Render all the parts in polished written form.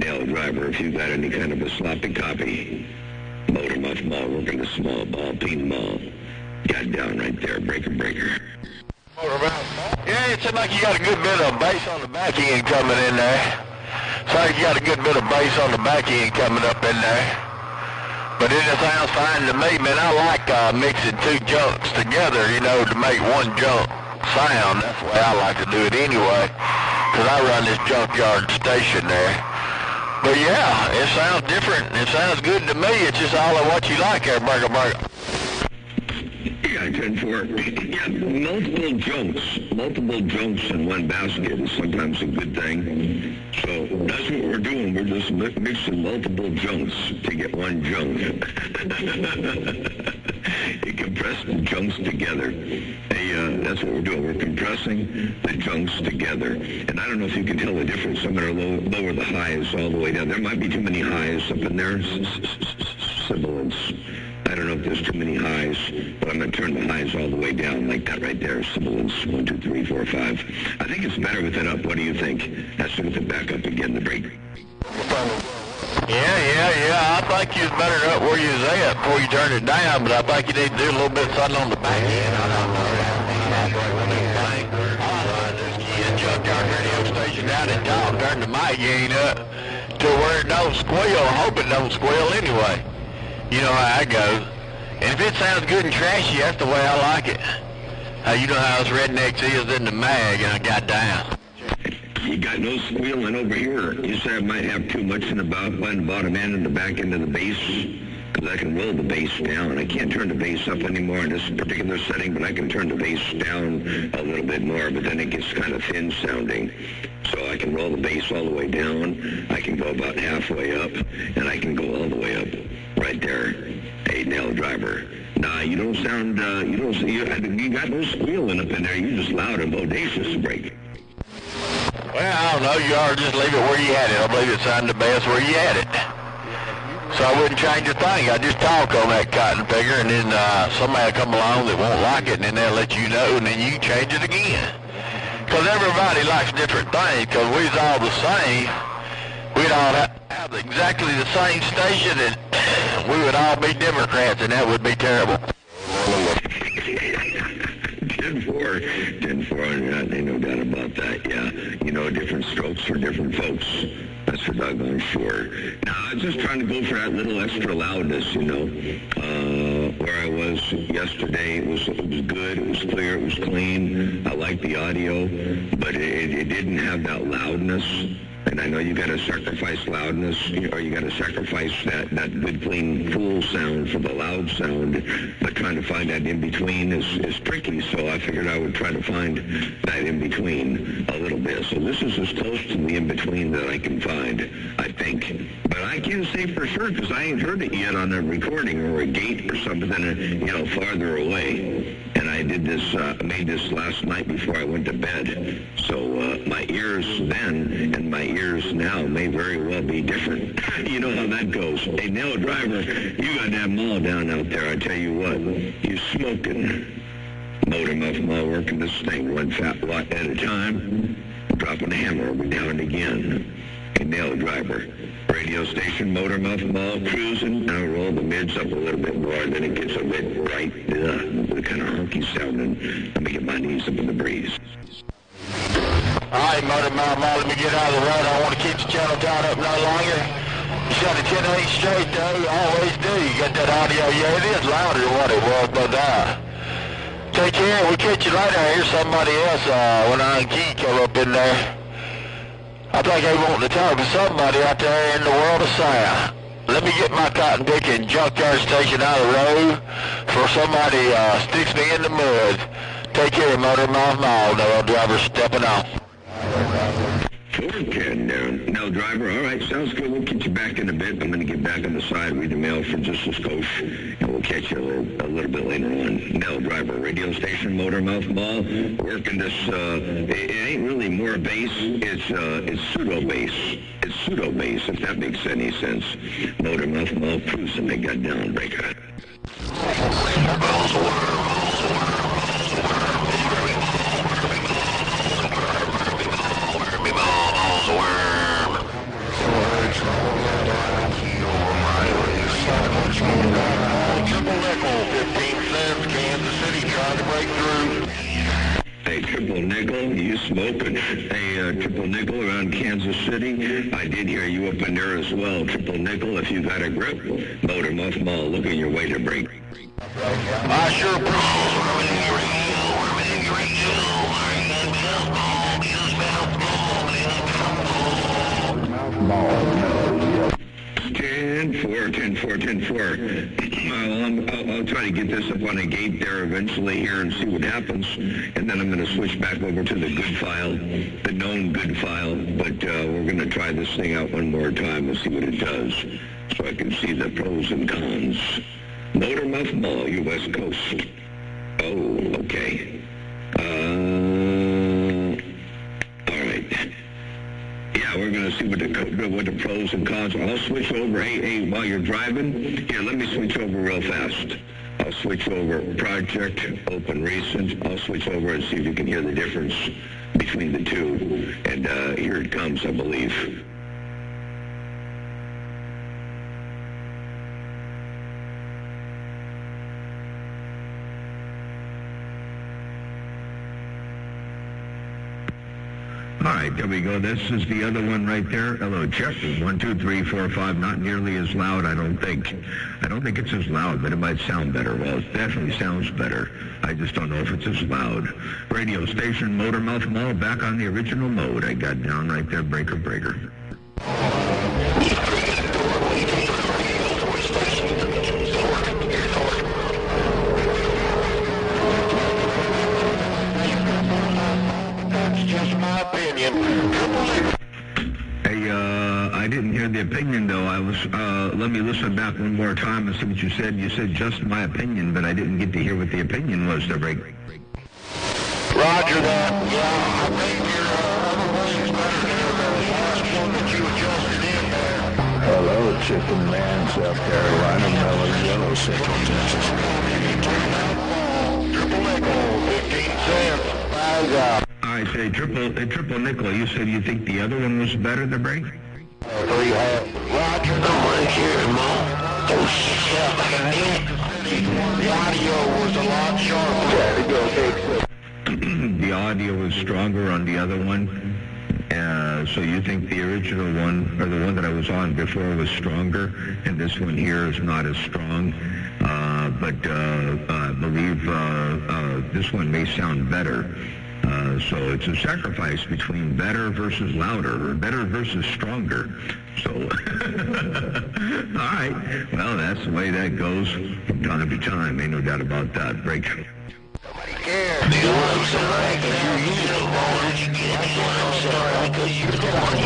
Nail Driver, if you got any kind of a sloppy copy, Motor Muff Mall, working the small ball, peen mall. Got down right there, breaker. Yeah, it seems like you got a good bit of bass on the back end coming in there. It's like you got a good bit of bass on the back end coming up in there. But it just sounds fine to me, man. I like mixing two junks together, you know, to make one junk sound. That's the way I like to do it anyway, because I run this junkyard station there. But yeah, it sounds different. It sounds good to me. It's just all of what you like there, burger. Yeah, 10-4. Yeah, multiple junks in one basket is sometimes a good thing. So that's what we're doing. We're just mixing multiple junks to get one junk. You compress the junks together. Hey, that's what we're doing. We're compressing the junks together. And I don't know if you can tell the difference. I'm going to lower the highs all the way down. There might be too many highs up in there. Sibilance. I don't know if there's too many highs, but I'm going to turn the highs all the way down like that right there. Sibilance, 1, 2, 3, 4, 5. I think it's better with it up. What do you think? That's with it back up again, the break. Yeah. I think you're better up where you was at before you turn it down, but I think you need to do a little bit of something on the back end. I don't know. Just junkyard radio station down in town, turn the mic gain up to where it don't squeal. I hope it don't squeal anyway. You know how that goes. And if it sounds good and trashy, that's the way I like it. You know how us rednecks is in the mag, and I got down. You got no squealing over here. You said I might have too much in the bottom end and the back end of the bass, because I can roll the bass down. I can't turn the bass up anymore in this particular setting, but I can turn the bass down a little bit more, but then it gets kind of thin sounding. So I can roll the bass all the way down. I can go about halfway up, and I can go all the way up. Right there, a Nail Driver. Nah, you don't sound, you got no squealing up in there. You're just loud and bodacious, break. Well, I don't know. You ought to just leave it where you had it. I believe it sounded the best where you had it. So I wouldn't change a thing. I just talk on that cotton figure, and then somebody will come along that won't like it, and then they'll let you know, and then you change it again. Because everybody likes different things, because we's all the same. We'd all have exactly the same station, and we would all be Democrats, and that would be terrible. 10-4, ain't no doubt about that, yeah. You know, different strokes for different folks. That's for doggone sure. Now, I was just trying to go for that little extra loudness, you know. Where I was yesterday, it was good, it was clear, it was clean. I liked the audio, but it didn't have that loudness. And I know you got to sacrifice loudness, or you got to sacrifice that good, clean, full sound for the loud sound. But trying to find that in between is tricky. So I figured I would try to find that in between a little bit. So this is as close to the in between that I can find, I think. But I can't say for sure because I ain't heard it yet on a recording or a gate or something, farther away. And I did this, made this last night before I went to bed. So my ears then and my ears now may very well be different. You know how that goes. Hey, Nail Driver, you got that mall down out there. I tell you what, you smoking. Motor Muff Mall working this thing one fat watt at a time. Dropping the hammer over down again. Hey, Nail Driver. Radio station, Motor Muff Mall, cruising. Now roll the mids up a little bit more, then it gets a bit bright, kind of honky sounding. Let me get my knees up in the breeze. All right, Motor Muff Mall, let me get out of the road. I don't want to keep the channel tied up no longer. You shot a 10-8 straight, though. You always do. You got that audio. Yeah, it is louder than what it was, but take care. We'll catch you later. I hear somebody else when I key come up in there. I think they want to talk to somebody out there in the world of sound. Let me get my cotton picking junkyard station out of the road before somebody sticks me in the mud. Take care, Motor Muff Mall. Nail Driver stepping off. 410 down. Nail Driver, all right, sounds good. We'll get you back in a bit. I'm going to get back on the side, read the mail for just a skosh, and we'll catch you a little bit later on. Nail Driver, radio station, Motor Muff Mall, working this, it ain't really more bass, it's pseudo-bass. It's pseudo-bass, if that makes any sense. Motor Muff Mall, cruising, they got down, breaker. Triple Nickel, you smoking. Hey, Triple Nickel around Kansas City. I did hear you up in there as well. Triple Nickel, if you got a grip, Motor Muff Mall, looking your way to break. I sure appreciate 10-4. I'll try to get this up on a gate there eventually here and see what happens. And then I'm going to switch back over to the good file, the known good file. But we're going to try this thing out one more time and see what it does so I can see the pros and cons. Motor Muff Mall, you West Coast. Oh, okay. All right. Yeah, we're going to see what the pros and cons are. I'll switch over. Hey, while you're driving, here, let me switch over real fast. I'll switch over Project, Open Recent. I'll switch over and see if you can hear the difference between the two. And here it comes, I believe. All right, there we go. This is the other one right there. Hello, check. 1, 2, 3, 4, 5. Not nearly as loud, I don't think. I don't think it's as loud, but it might sound better. Well, it definitely sounds better. I just don't know if it's as loud. Radio station, Motor Muff Mall, back on the original mode. I got down right there, breaker. Hey, I didn't hear the opinion, though. Let me listen back one more time and see what you said. You said just my opinion, but I didn't get to hear what the opinion was there, break. Roger that. Yeah, I think your other version's better than the last one that you adjusted in there. Hello, Chicken Man, South Carolina, Mellow Yellow, Central Texas. Triple Nickel, 15 cents. Five out. I say triple nickel. You said you think the other one was better, the break? 3 Roger, no one here, Mom. Oh, shit, the audio was a lot sharper. The audio was stronger on the other one. So you think the original one, or the one that I was on before, was stronger, and this one here is not as strong. But I believe this one may sound better. So it's a sacrifice between better versus louder, or better versus stronger. So, all right. Well, that's the way that goes from time to time. Ain't no doubt about that. Break. Nobody cares. You know what I'm saying? Because you're using the voltage. That's what I'm saying. Because you're the one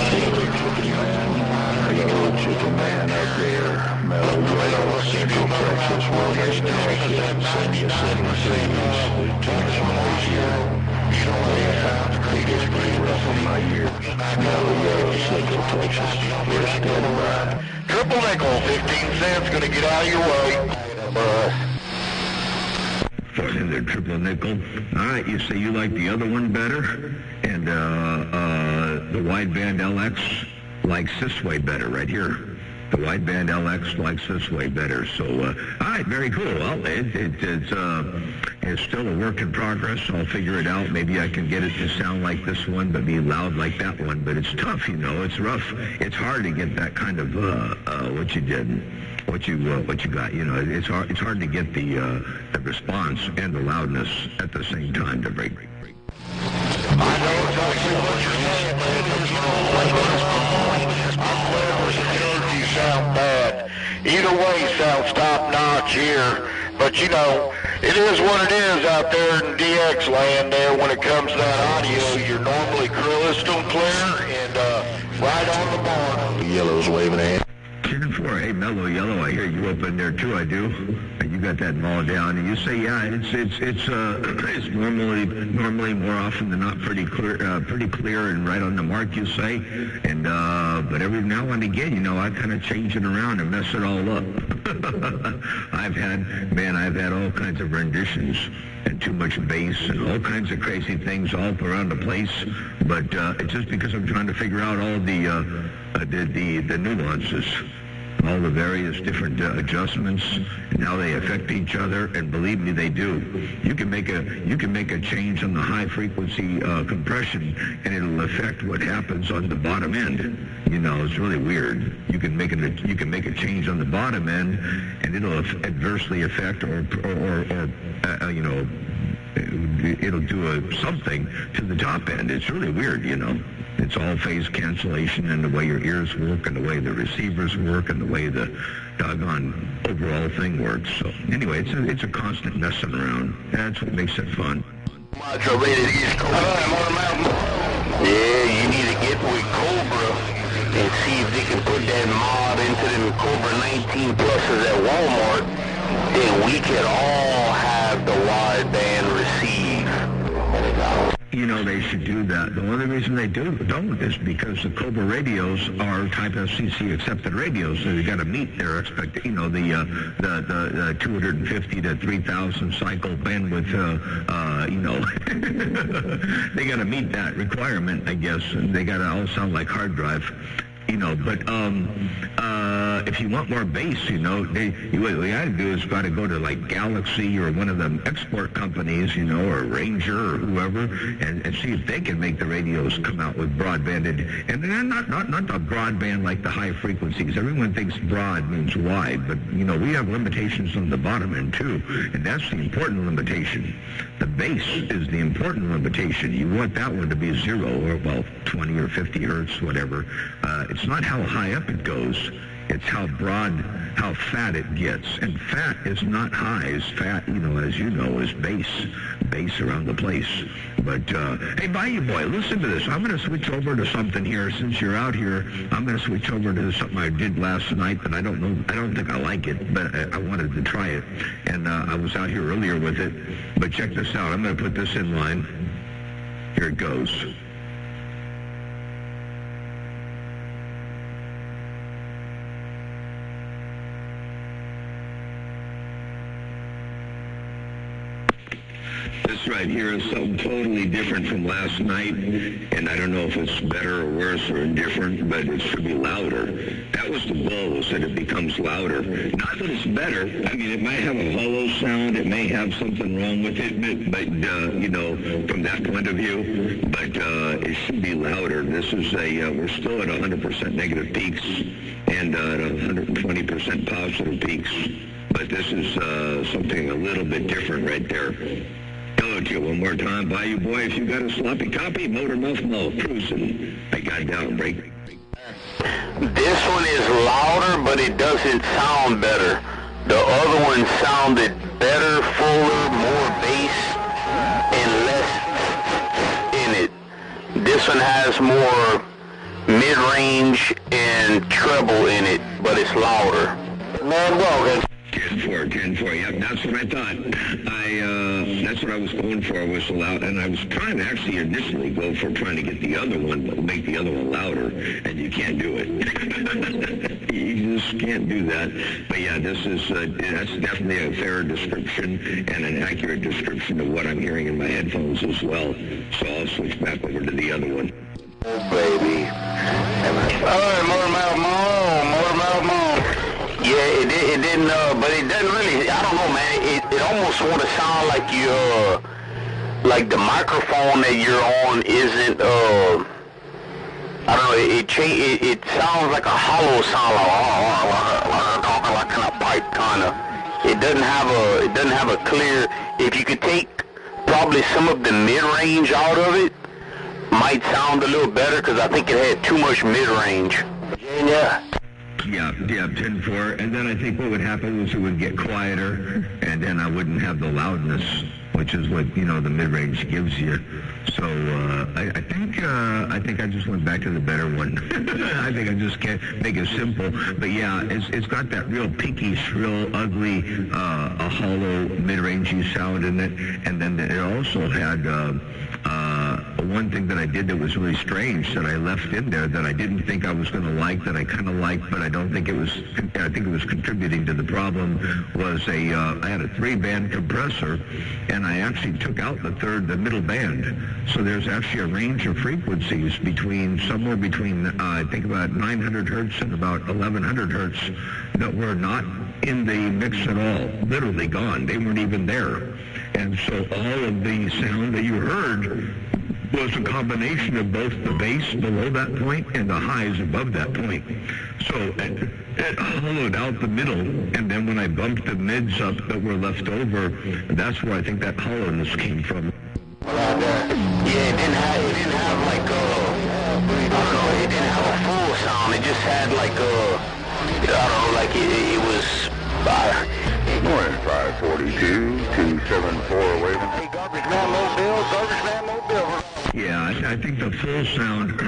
Hello, Chicken Man up there, Mellow Yellow, Central Texas, Wilderness, send you 7 cities, too much noise here. It's pretty rough on my ear. Mellow Yellow, Central Texas, we're standing by. Triple Nickel, 15 cents, gonna get out of your way. In there, Triple Nickel. All right, you say you like the other one better, and the wideband LX likes this way better, right here. The wideband LX likes this way better. So, all right, very cool. Well, it's still a work in progress. I'll figure it out. Maybe I can get it to sound like this one, but be loud like that one. But it's tough, you know. It's rough. It's hard to get that kind of what you did, what you got. You know, it's hard to get the response and the loudness at the same time to break. I know exactly what you're saying, man, because you know, I'm glad you sound bad. Either way, sounds top-notch here. But, you know, it is what it is out there in DX land there when it comes to that audio. You're normally crystal clear and right on the mark. The yellow's waving a hand. Chicken 4, hey, Mellow Yellow, I hear you up in there too, I do. And you got that mall down, and you say, yeah, it's normally more often than not pretty clear and right on the mark, you say. And but every now and again, you know, I kind of change it around and mess it all up. I've had all kinds of renditions and too much bass and all kinds of crazy things all around the place. But it's just because I'm trying to figure out all the nuances. all the various different adjustments and how they affect each other, and believe me, they do. You can make a change on the high frequency compression, and it'll affect what happens on the bottom end. You know, it's really weird. You can make a change on the bottom end, and it'll adversely affect or you know, it'll do something to the top end. It's really weird, you know. It's all phase cancellation and the way your ears work and the way the receivers work and the way the doggone overall thing works. So anyway, it's a constant messing around. That's what makes it fun. Yeah, you need to get with Cobra and see if they can put that mod into them Cobra 19 pluses at Walmart. Then we could all have the wideband receive. You know, they should do that. The only reason they don't is because the Cobra radios are type FCC accepted radios, so they got to meet their the 250 to 3,000 cycle bandwidth. You know, they got to meet that requirement, I guess. And they got to all sound like hard drive. You know, but if you want more bass, you know, what you got to do is got to go to like Galaxy or one of them export companies, you know, or Ranger or whoever, and see if they can make the radios come out with broadbanded, and they're not the broadband like the high frequencies. Everyone thinks broad means wide, but you know, we have limitations on the bottom end too, and that's the important limitation. The bass is the important limitation. You want that one to be 0 or well 20 or 50 hertz, whatever. It's not how high up it goes. It's how broad, how fat it gets. And fat is not high. As fat, you know, as you know, is bass around the place. But, hey, Bayou Boy, listen to this. I'm going to switch over to something here. Since you're out here, I'm going to switch over to something I did last night, but I don't think I like it, but I wanted to try it. And I was out here earlier with it. But check this out. I'm going to put this in line. Here it goes. This right here is something totally different from last night, and I don't know if it's better or worse or indifferent, but it should be louder. That was the goal, is that it becomes louder. Not that it's better. I mean, it might have a hollow sound. It may have something wrong with it, but you know, from that point of view, but it should be louder. This is we're still at 100% negative peaks and at 120% positive peaks, but this is something a little bit different right there. Hello to you one more time, Bayou Boy. If you got a sloppy copy, Motor Mouth Mo, cruising. I got down break. This one is louder, but it doesn't sound better. The other one sounded better, fuller, more bass, and less in it. This one has more mid-range and treble in it, but it's louder. Man, well, 10-4, yep, that's what I thought. That's what I was going for, was loud, and I was trying to actually initially go for trying to get the other one, but make the other one louder, and you can't do it. You just can't do that. But yeah, this is, that's definitely a fair description and an accurate description of what I'm hearing in my headphones as well. So I'll switch back over to the other one. Oh, baby. Alright, Motor Mouth Mo. Yeah, it didn't, but it doesn't really, I don't know, man, it almost want to sound like you, like the microphone that you're on isn't, I don't know, it sounds like a hollow sound, like kind of pipe, kind of. It doesn't have a clear, if you could take probably some of the mid-range out of it, might sound a little better, because I think it had too much mid-range. Yeah. Yeah, 10-4, and then I think what would happen was it would get quieter, and then I wouldn't have the loudness, which is what, you know, the mid-range gives you. So I think I just went back to the better one. I think I just can't make it simple. But yeah, it's got that real peaky, shrill, ugly, a hollow, mid-rangey sound in it, and then it also had one thing that I did that was really strange that I left in there that I didn't think I was going to like, that I kind of liked, but I don't think it was, I think it was contributing to the problem, was I had a 3-band compressor, and I actually took out the middle band. So there's actually a range of frequencies somewhere between, I think about 900 hertz and about 1100 hertz that were not in the mix at all, literally gone. They weren't even there. And so all of the sound that you heard was a combination of both the bass below that point and the highs above that point. So it hollowed out the middle, and then when I bumped the mids up that were left over, that's where I think that hollowness came from. Yeah, it didn't have like I don't know, it didn't have a full sound. It just had like I don't know, like it was. Morning, 542, 274 waving. Hey, Garbage Man Mobile. Yeah, I think the full sound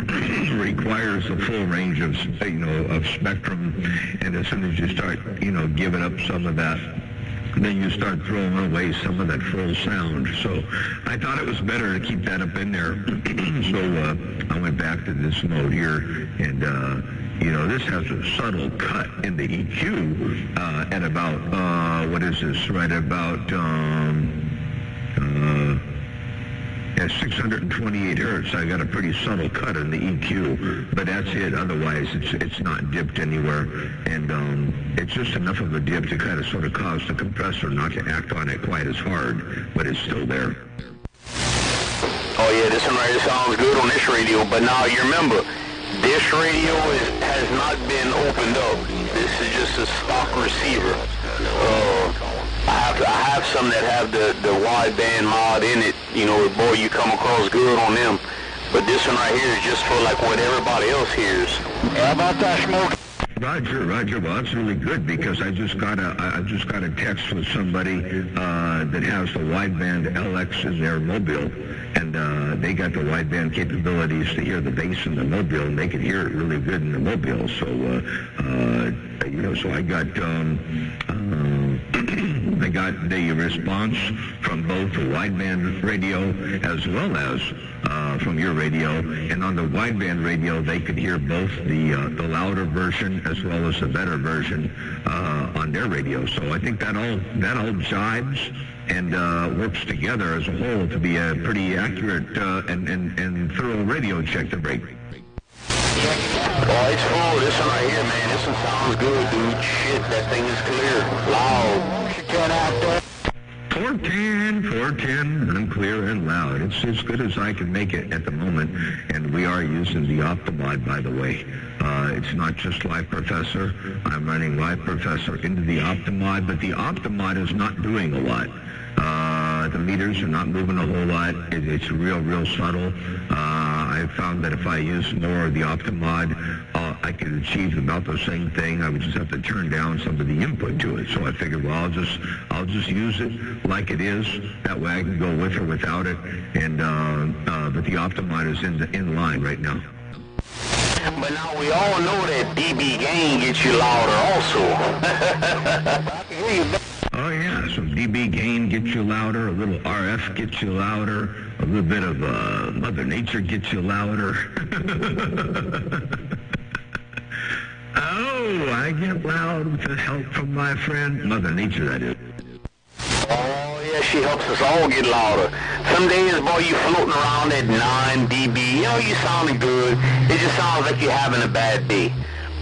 requires a full range of, of spectrum, and as soon as you start, giving up some of that, then you start throwing away some of that full sound. So I thought it was better to keep that up in there. So I went back to this mode here, and this has a subtle cut in the EQ at about, what is this, right about at 628 hertz. I got a pretty subtle cut in the EQ, but that's it. Otherwise, it's not dipped anywhere, and it's just enough of a dip to kind of sort of cause the compressor not to act on it quite as hard, but it's still there. Oh yeah, this one right here sounds good on this radio, but now you remember, this radio has not been opened up. This is just a stock receiver. I have some that have the wideband mod in it. Boy, you come across good on them. But this one right here is just for like what everybody else hears. How about that, Smoke? Roger. Well, that's really good because I just got a text with somebody that has the wideband LX in their mobile, and they got the wideband capabilities to hear the bass in the mobile, and they could hear it really good in the mobile. So, so I got the response from both the wideband radio as well as from your radio, and on the wideband radio they could hear both the louder version as well as the better version on their radio. So I think that all jives and works together as a whole to be a pretty accurate and thorough radio check to break. Oh, it's full. This one right here, man. This one sounds good, dude. Shit, that thing is clear. Loud. 410, I'm clear and loud. It's as good as I can make it at the moment, and we are using the Optimod, by the way. It's not just Live Professor. I'm running Live Professor into the Optimod, but the Optimod is not doing a lot. The meters are not moving a whole lot. It's real subtle. I found that if I use more of the Optimod, I could achieve about the same thing. I would just have to turn down some of the input to it. So I figured, well, I'll just use it like it is. That way I can go with or without it. And but the Optimod is in line right now. But now we all know that dB gain gets you louder also. Oh yeah, so dB gain gets you louder, a little RF gets you louder, a little bit of Mother Nature gets you louder. Oh, I get loud with the help from my friend Mother Nature, that is. Oh yeah, she helps us all get louder. Some days, boy, you floating around at 9 dB. You sounding good. It just sounds like you're having a bad day.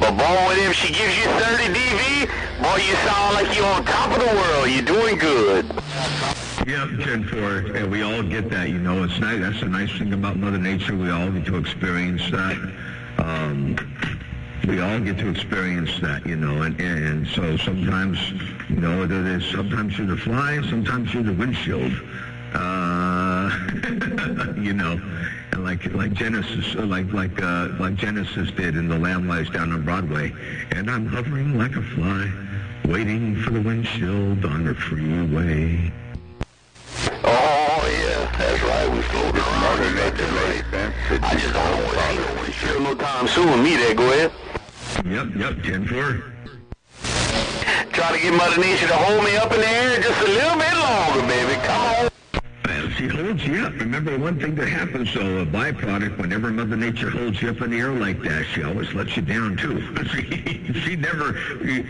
But boy, if she gives you 30 dB, boy, you sound like you're on top of the world. You're doing good. Yep, 10-4, and we all get that, It's nice. That's the nice thing about Mother Nature. We all get to experience that. We all get to experience that, and so sometimes, sometimes you're the fly, sometimes you're the windshield. And like Genesis, like Genesis did in The Lamb Lies Down on Broadway, and I'm hovering like a fly, waiting for the windshield on the freeway. Oh yeah, that's right. We floated around in that today. I just don't want to see no windshield no time soon. Me there, go ahead. Yep, 10-4. Try to get Mother Nature to hold me up in the air just a little bit longer, baby. Come on. She holds you up. Remember one thing that happens, though, a byproduct, whenever Mother Nature holds you up in the air like that, she always lets you down, too. She never,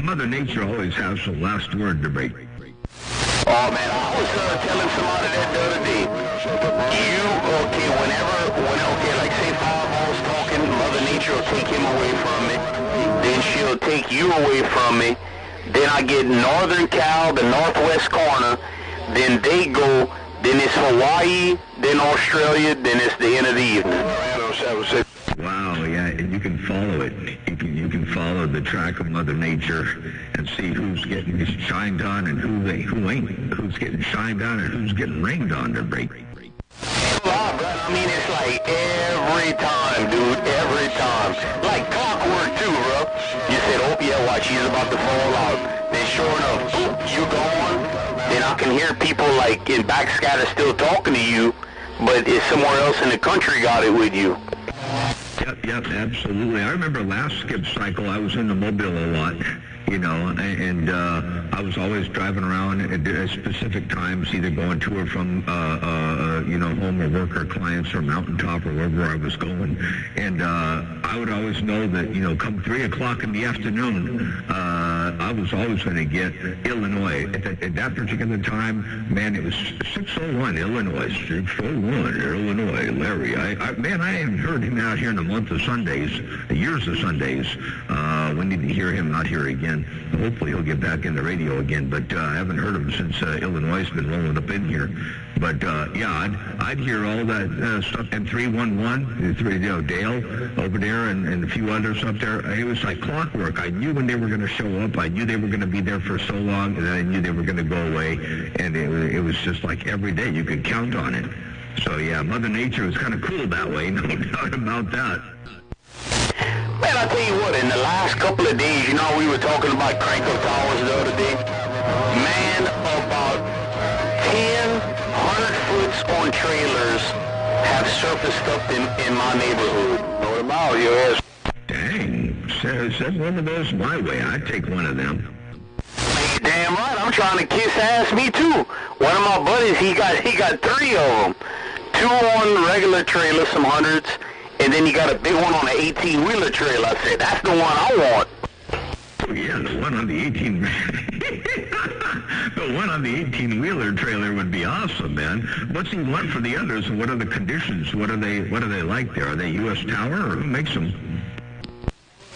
Mother Nature always has the last word to break. Oh, man, I was telling somebody that the other day. Like, say Fireball's talking, Mother Nature will take him away from me. Then she'll take you away from me. Then I get Northern Cal, the northwest corner. Then they go. Then it's Hawaii. Then Australia. Then it's the end of the evening. Wow, yeah, and you can follow it. You can follow the track of Mother Nature and see who's getting shined on and who ain't. Who's getting shined on and who's getting rained on to break. I mean, it's like every time, dude, every time. Like clockwork, too, bro. You said, oh, yeah, watch, he's about to fall out. Then sure enough, boop, you gone. Then I can hear people, like, in backscatter still talking to you, but it's somewhere else in the country got it with you. Yep, absolutely. I remember last skip cycle, I was in the Mobile a lot, you know, and I was always driving around at specific times, either going to or from, home or work or clients or mountaintop or wherever I was going. And I would always know that, you know, come 3 o'clock in the afternoon, I was always going to get Illinois. At that particular time, man, it was 601 Illinois, 601 Illinois, Larry. I haven't heard him out here in a month of Sundays, years of Sundays. We need to hear him out here again. Hopefully he'll get back in the radio again, but I haven't heard him since Illinois has been rolling up in here. But I'd hear all that stuff. And 311, Dale over there and a few others up there. It was like clockwork. I knew when they were going to show up. I knew they were going to be there for so long, and I knew they were going to go away. And it was just like every day you could count on it. So yeah, Mother Nature was kind of cool that way, no doubt about that. Man, I tell you what, in the last couple of days, you know, we were talking about crank-up towers the other day. Man, about 10 100-foots on trailers have surfaced up in my neighborhood. What about you? Dang, send one of those my way. I'd take one of them. Damn right, I'm trying to kiss ass, me too. One of my buddies, he got 3 of them. 2 on regular trailers, some hundreds, and then he got a big one on an 18-wheeler trailer. I said, that's the one I want. Oh, yeah, the one on the 18... the one on the 18-wheeler trailer would be awesome, man. What's he want for the others, and what are the conditions? What are they like there? Are they U.S. Tower, or who makes them?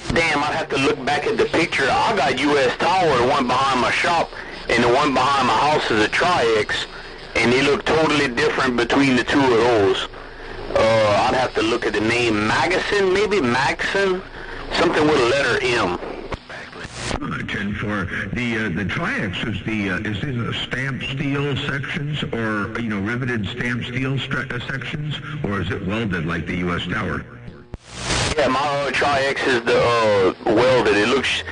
Damn, I'd have to look back at the picture. I got U.S. Tower, the one behind my shop, and the one behind my house is a Tri-X, and they look totally different between the 2 of those. I'd have to look at the name. Magasin, maybe? Maxon? Something with a letter M. 10-4. The Tri-X is these stamped steel sections, or riveted stamped steel sections, or is it welded like the U.S. Tower? Yeah, my Tri-X is the welded. It looks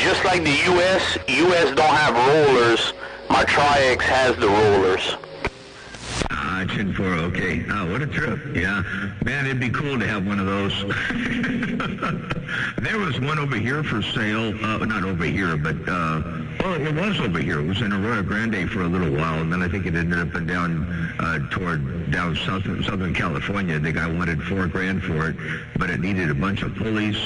just like the U.S. U.S. don't have rollers. My Tri-X has the rollers. 10-4, okay. What a trip. Yeah. Man, it'd be cool to have one of those. There was one over here for sale. Not over here, but, it was over here. It was in Arroyo Grande for a little while, and then I think it ended up down Southern California. The guy wanted $4,000 for it, but it needed a bunch of pulleys,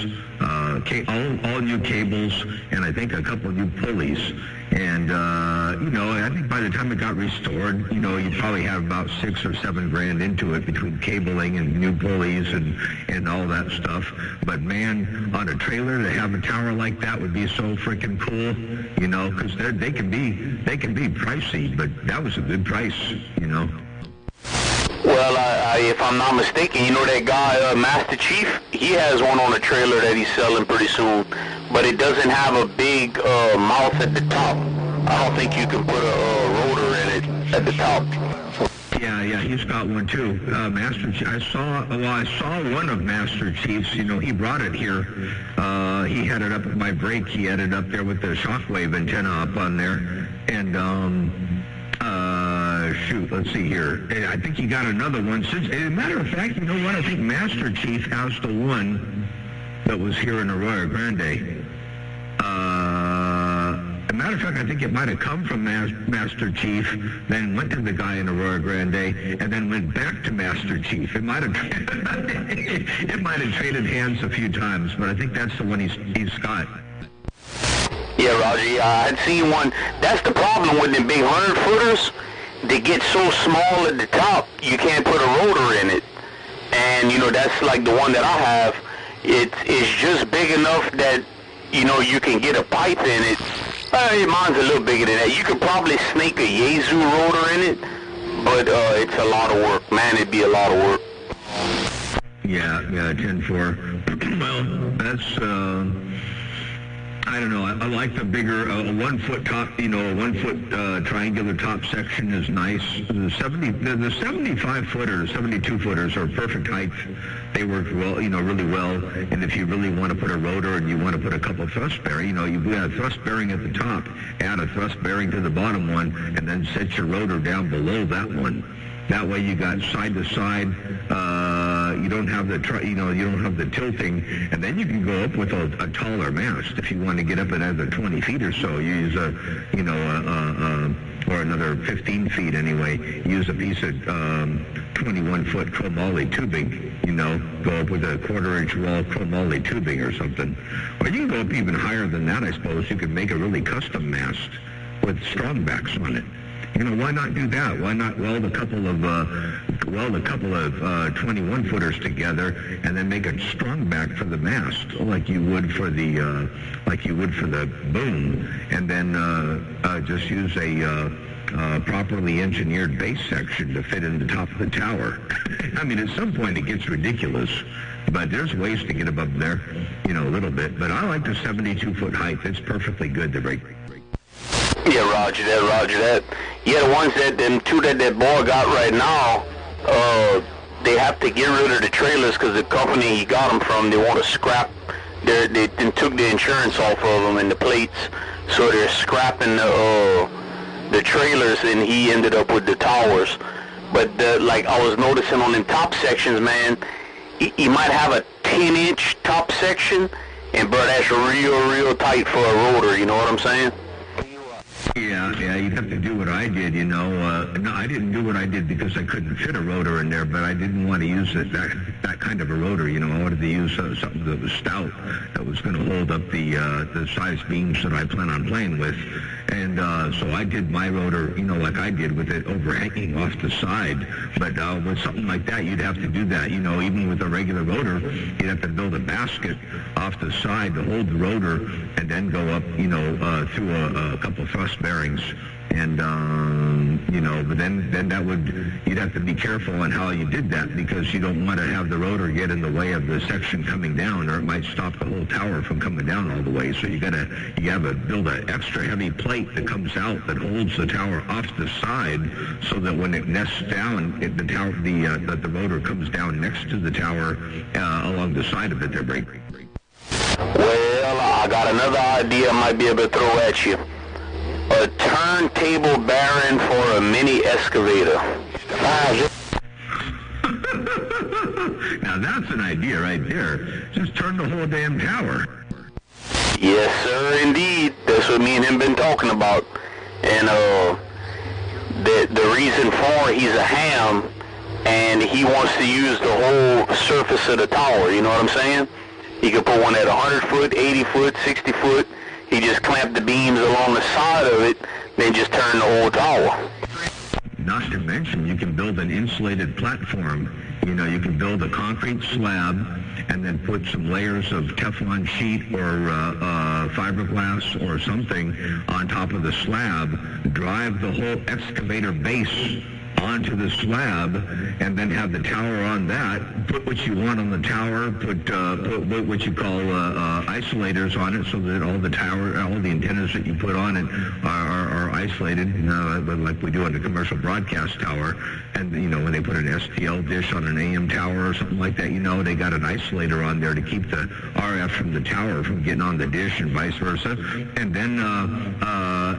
all new cables, and I think a couple new pulleys. And, I think by the time it got restored, you'd probably have about $6,000 or $7,000 into it between cabling and new pulleys and all that stuff. But man, on a trailer to have a tower like that would be so freaking cool, because they can be pricey, but that was a good price, Well, if I'm not mistaken, that guy, Master Chief, he has one on a trailer that he's selling pretty soon, but it doesn't have a big mouth at the top. I don't think you can put a rotor in it at the top. Yeah, he's got one too. Master Chief, I saw one of Master Chief's. He brought it here. He had it up at my break. He had it up there with the shockwave antenna up on there, and let's see here. I think he got another one. As a matter of fact, you know what? I think Master Chief has the one that was here in Arroyo Grande. matter of fact, I think it might have come from Master Chief, then went to the guy in Arroyo Grande, and then went back to Master Chief. It might have traded hands a few times, but I think that's the one he's got. Yeah, Roger, yeah, I'd seen one. That's the problem with them big 100-footers. They get so small at the top, you can't put a rotor in it. And, you know, that's like the one that I have. It's just big enough that, you know, you can get a pipe in it. Mine's a little bigger than that. You could probably snake a Yaesu rotor in it, but it's a lot of work. Man, it'd be a lot of work. Yeah, 10-4. Well, that's, I don't know. I like the bigger, a 1 foot top, you know, a 1 foot triangular top section is nice. The 75 footers, 72 footers are perfect height. They work well, you know, really well. And if you really want to put a rotor and you want to put a couple of thrust bearing, you know, you got a thrust bearing at the top, add a thrust bearing to the bottom one, and then set your rotor down below that one. That way you got side to side. You don't have the you don't have the tilting, and then you can go up with a taller mast if you want to get up another 20 feet or so. You use or another 15 feet anyway. Use a piece of 21-foot chromoly tubing. You know, go up with a 1/4-inch wall chromoly tubing or something. Or you can go up even higher than that, I suppose. You could make a really custom mast with strong backs on it. You know, why not do that? Why not weld a couple of 21-footers together and then make a strong back for the mast, like you would for the boom, and then just use a properly engineered base section to fit in the top of the tower. I mean, at some point it gets ridiculous, but there's ways to get above there, you know, a little bit. But I like the 72-foot height. It's perfectly good to break. Yeah, roger that. Yeah, the ones that boy got right now, they have to get rid of the trailers because the company he got them from, they want to scrap. They took the insurance off of them and the plates, so they're scrapping the trailers, and he ended up with the towers. But like I was noticing on the top sections, man, he might have a 10-inch top section, and bro, that's real tight for a rotor. You know what I'm saying? Yeah, you'd have to do what I did, you know. No, I didn't do what I did because I couldn't fit a rotor in there, but I didn't want to use that kind of a rotor, you know. I wanted to use something that was stout, that was going to hold up the size beams that I plan on playing with. And so I did my rotor, you know, like I did with it overhanging off the side. But with something like that, you'd have to do that, you know. Even with a regular rotor, you'd have to build a basket off the side to hold the rotor and then go up, you know, through a couple of thrust bearings. And, you know, but then that you'd have to be careful on how you did that, because you don't want to have the rotor get in the way of the section coming down, or it might stop the whole tower from coming down all the way. So you have to build an extra heavy plate that comes out that holds the tower off the side, so that when it nests down, the rotor comes down next to the tower along the side of it. They're breaking. Well, I got another idea I might be able to throw at you. A turntable bearing for a mini excavator. Now that's an idea right there. Just turn the whole damn tower. Yes, sir, indeed. That's what me and him been talking about. And the reason for he's a ham, and he wants to use the whole surface of the tower. You know what I'm saying? He could put one at 100 foot, 80 foot, 60 foot. He just clamped the beams along the side of it, then just turn the whole tower. Not to mention, you can build an insulated platform. You know, you can build a concrete slab and then put some layers of Teflon sheet or fiberglass or something on top of the slab, drive the whole excavator base onto the slab, and then have the tower on that. Put what you want on the tower. Put what you call isolators on it, so that all the antennas that you put on it are isolated, like we do on the commercial broadcast tower. And, you know, when they put an STL dish on an AM tower or something like that, you know, they got an isolator on there to keep the RF from the tower from getting on the dish and vice versa. And then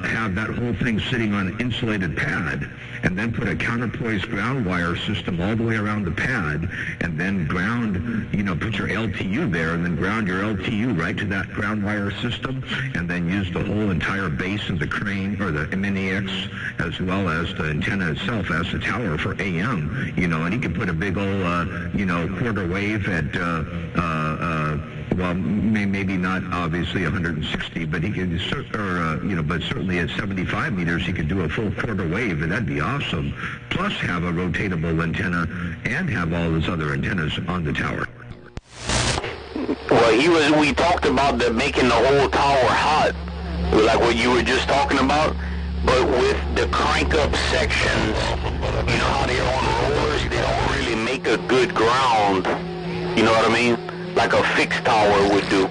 have that whole thing sitting on an insulated pad, and then put a counterpoise ground wire system all the way around the pad, and then ground, you know, put your LTU there, and then ground your LTU right to that ground wire system, and then use the whole entire base of the crane or the Mini-X as well as the antenna itself as the tower for AM, you know, and he could put a big old, you know, quarter wave at, well, maybe not obviously 160, but he could, you know, but certainly at 75 meters, he could do a full quarter wave, and that'd be awesome. Plus have a rotatable antenna and have all those other antennas on the tower. Well, we talked about making the whole tower hot, like what you were just talking about, but with the crank-up sections, you know how they're on rollers, they don't really make a good ground, you know what I mean? Like a fixed tower would do.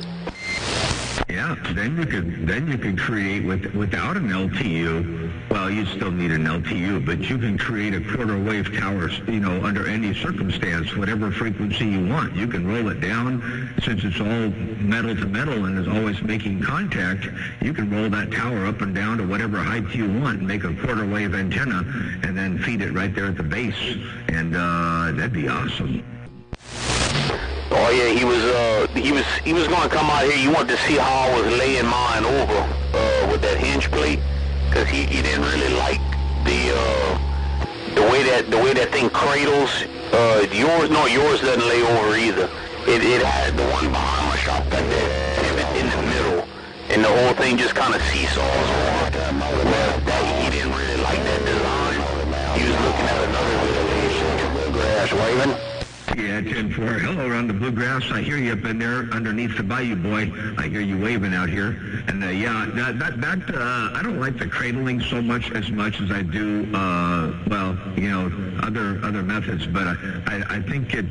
Yeah, then you can create without an LTU. Well, you still need an LTU, but you can create a quarter wave tower, you know, under any circumstance, whatever frequency you want. You can roll it down, since it's all metal to metal and is always making contact. You can roll that tower up and down to whatever height you want, and make a quarter wave antenna, and then feed it right there at the base, and that'd be awesome. Oh yeah, he was going to come out here. You wanted to see how I was laying mine over with that hinge plate, because he didn't really like the way that thing cradles. Yours doesn't lay over either. It had the one behind my shop back there pivot in the middle, and the whole thing just kind of seesaws over. He didn't really like that design. He was looking at another way grass waving. Yeah, 10-4. Hello around the bluegrass. I hear you up in there underneath the bayou, boy. I hear you waving out here. And yeah, I don't like the cradling so much as I do, well, you know, other methods. But I think it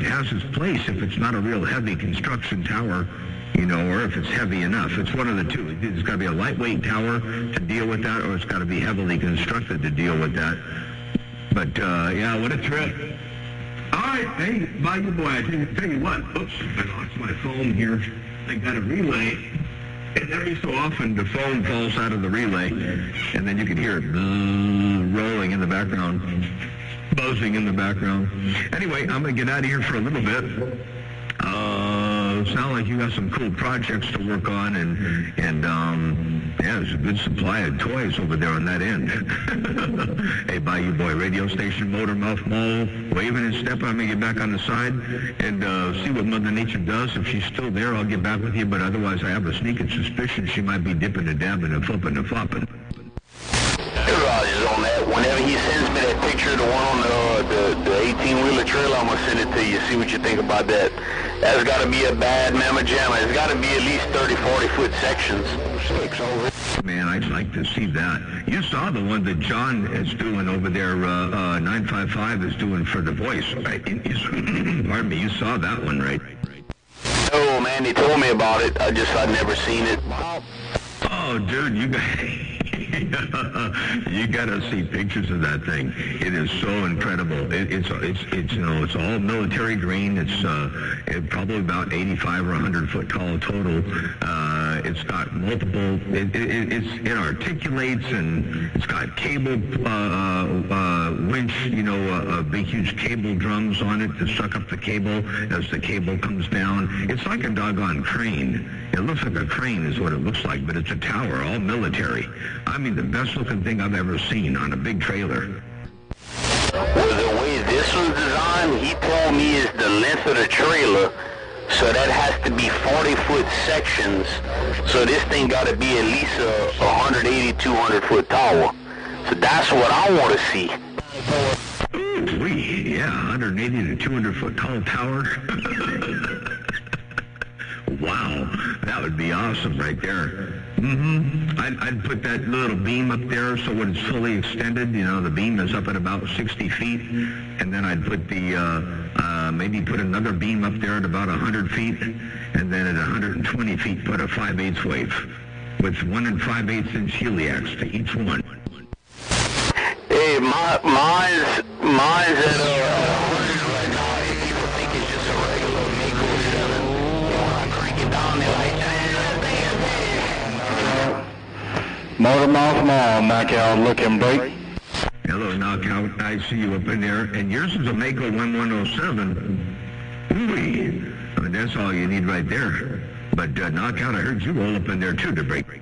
has its place if it's not a real heavy construction tower, you know, or if it's heavy enough. It's one of the two. It's got to be a lightweight tower to deal with that, or it's got to be heavily constructed to deal with that. But yeah, what a trip. All right, hey, Bayou Boy, I tell you what, oops, I lost my phone here. I got a relay, and every so often the phone falls out of the relay, and then you can hear it rolling in the background, buzzing in the background. Anyway, I'm going to get out of here for a little bit. Sound like you got some cool projects to work on, and yeah, there's a good supply of toys over there on that end. Hey, Bayou Boy radio station, Motor Mouth Mall, waving and stepping. I'm going to get back on the side and see what Mother Nature does. If she's still there, I'll get back with you, but otherwise I have a sneaking suspicion she might be dipping and dabbing and flipping and flopping. Roger's on that. Whenever he sends me that picture, the one on the 18-wheeler trailer, I'm going to send it to you. See what you think about that. That's got to be a bad mamma jamma. It's got to be at least 30, 40-foot sections. Man, I'd like to see that. You saw the one that John is doing over there, 955 is doing for The Voice, right? Pardon me, you saw that one, right? Oh, man, he told me about it. I'd never seen it. Oh, dude, you got to see pictures of that thing. It is so incredible. It's you know, it's all military green. It's probably about 85 or 100 foot tall total. It's got multiple. It articulates, and it's got cable winch. You know, big huge cable drums on it to suck up the cable as the cable comes down. It's like a doggone crane. It looks like a crane is what it looks like, but it's a tower, all military. I mean, the best looking thing I've ever seen on a big trailer. Well, the way this was designed, he told me, is the length of the trailer, so that has to be 40-foot sections. So this thing got to be at least a 180, 200-foot tower. So that's what I want to see. Ooh, yeah, 180 to 200-foot tall tower. Wow, that would be awesome right there. I'd put that little beam up there so when it's fully extended, you know, the beam is up at about 60 feet, and then I'd put maybe put another beam up there at about 100 feet, and then at 120 feet put a 5/8 wave with 1 5/8 inch heliacs to each one. Hey, Mine's at right now. People think it's just a regular Mako 7. When I crank it down, they're like, Motor Mouth Mall, knockout looking break. Hello, Knockout. I see you up in there. And yours is a Mako 1107. Ooh-wee. I mean, that's all you need right there. But Knockout, I heard you roll up in there too to break. When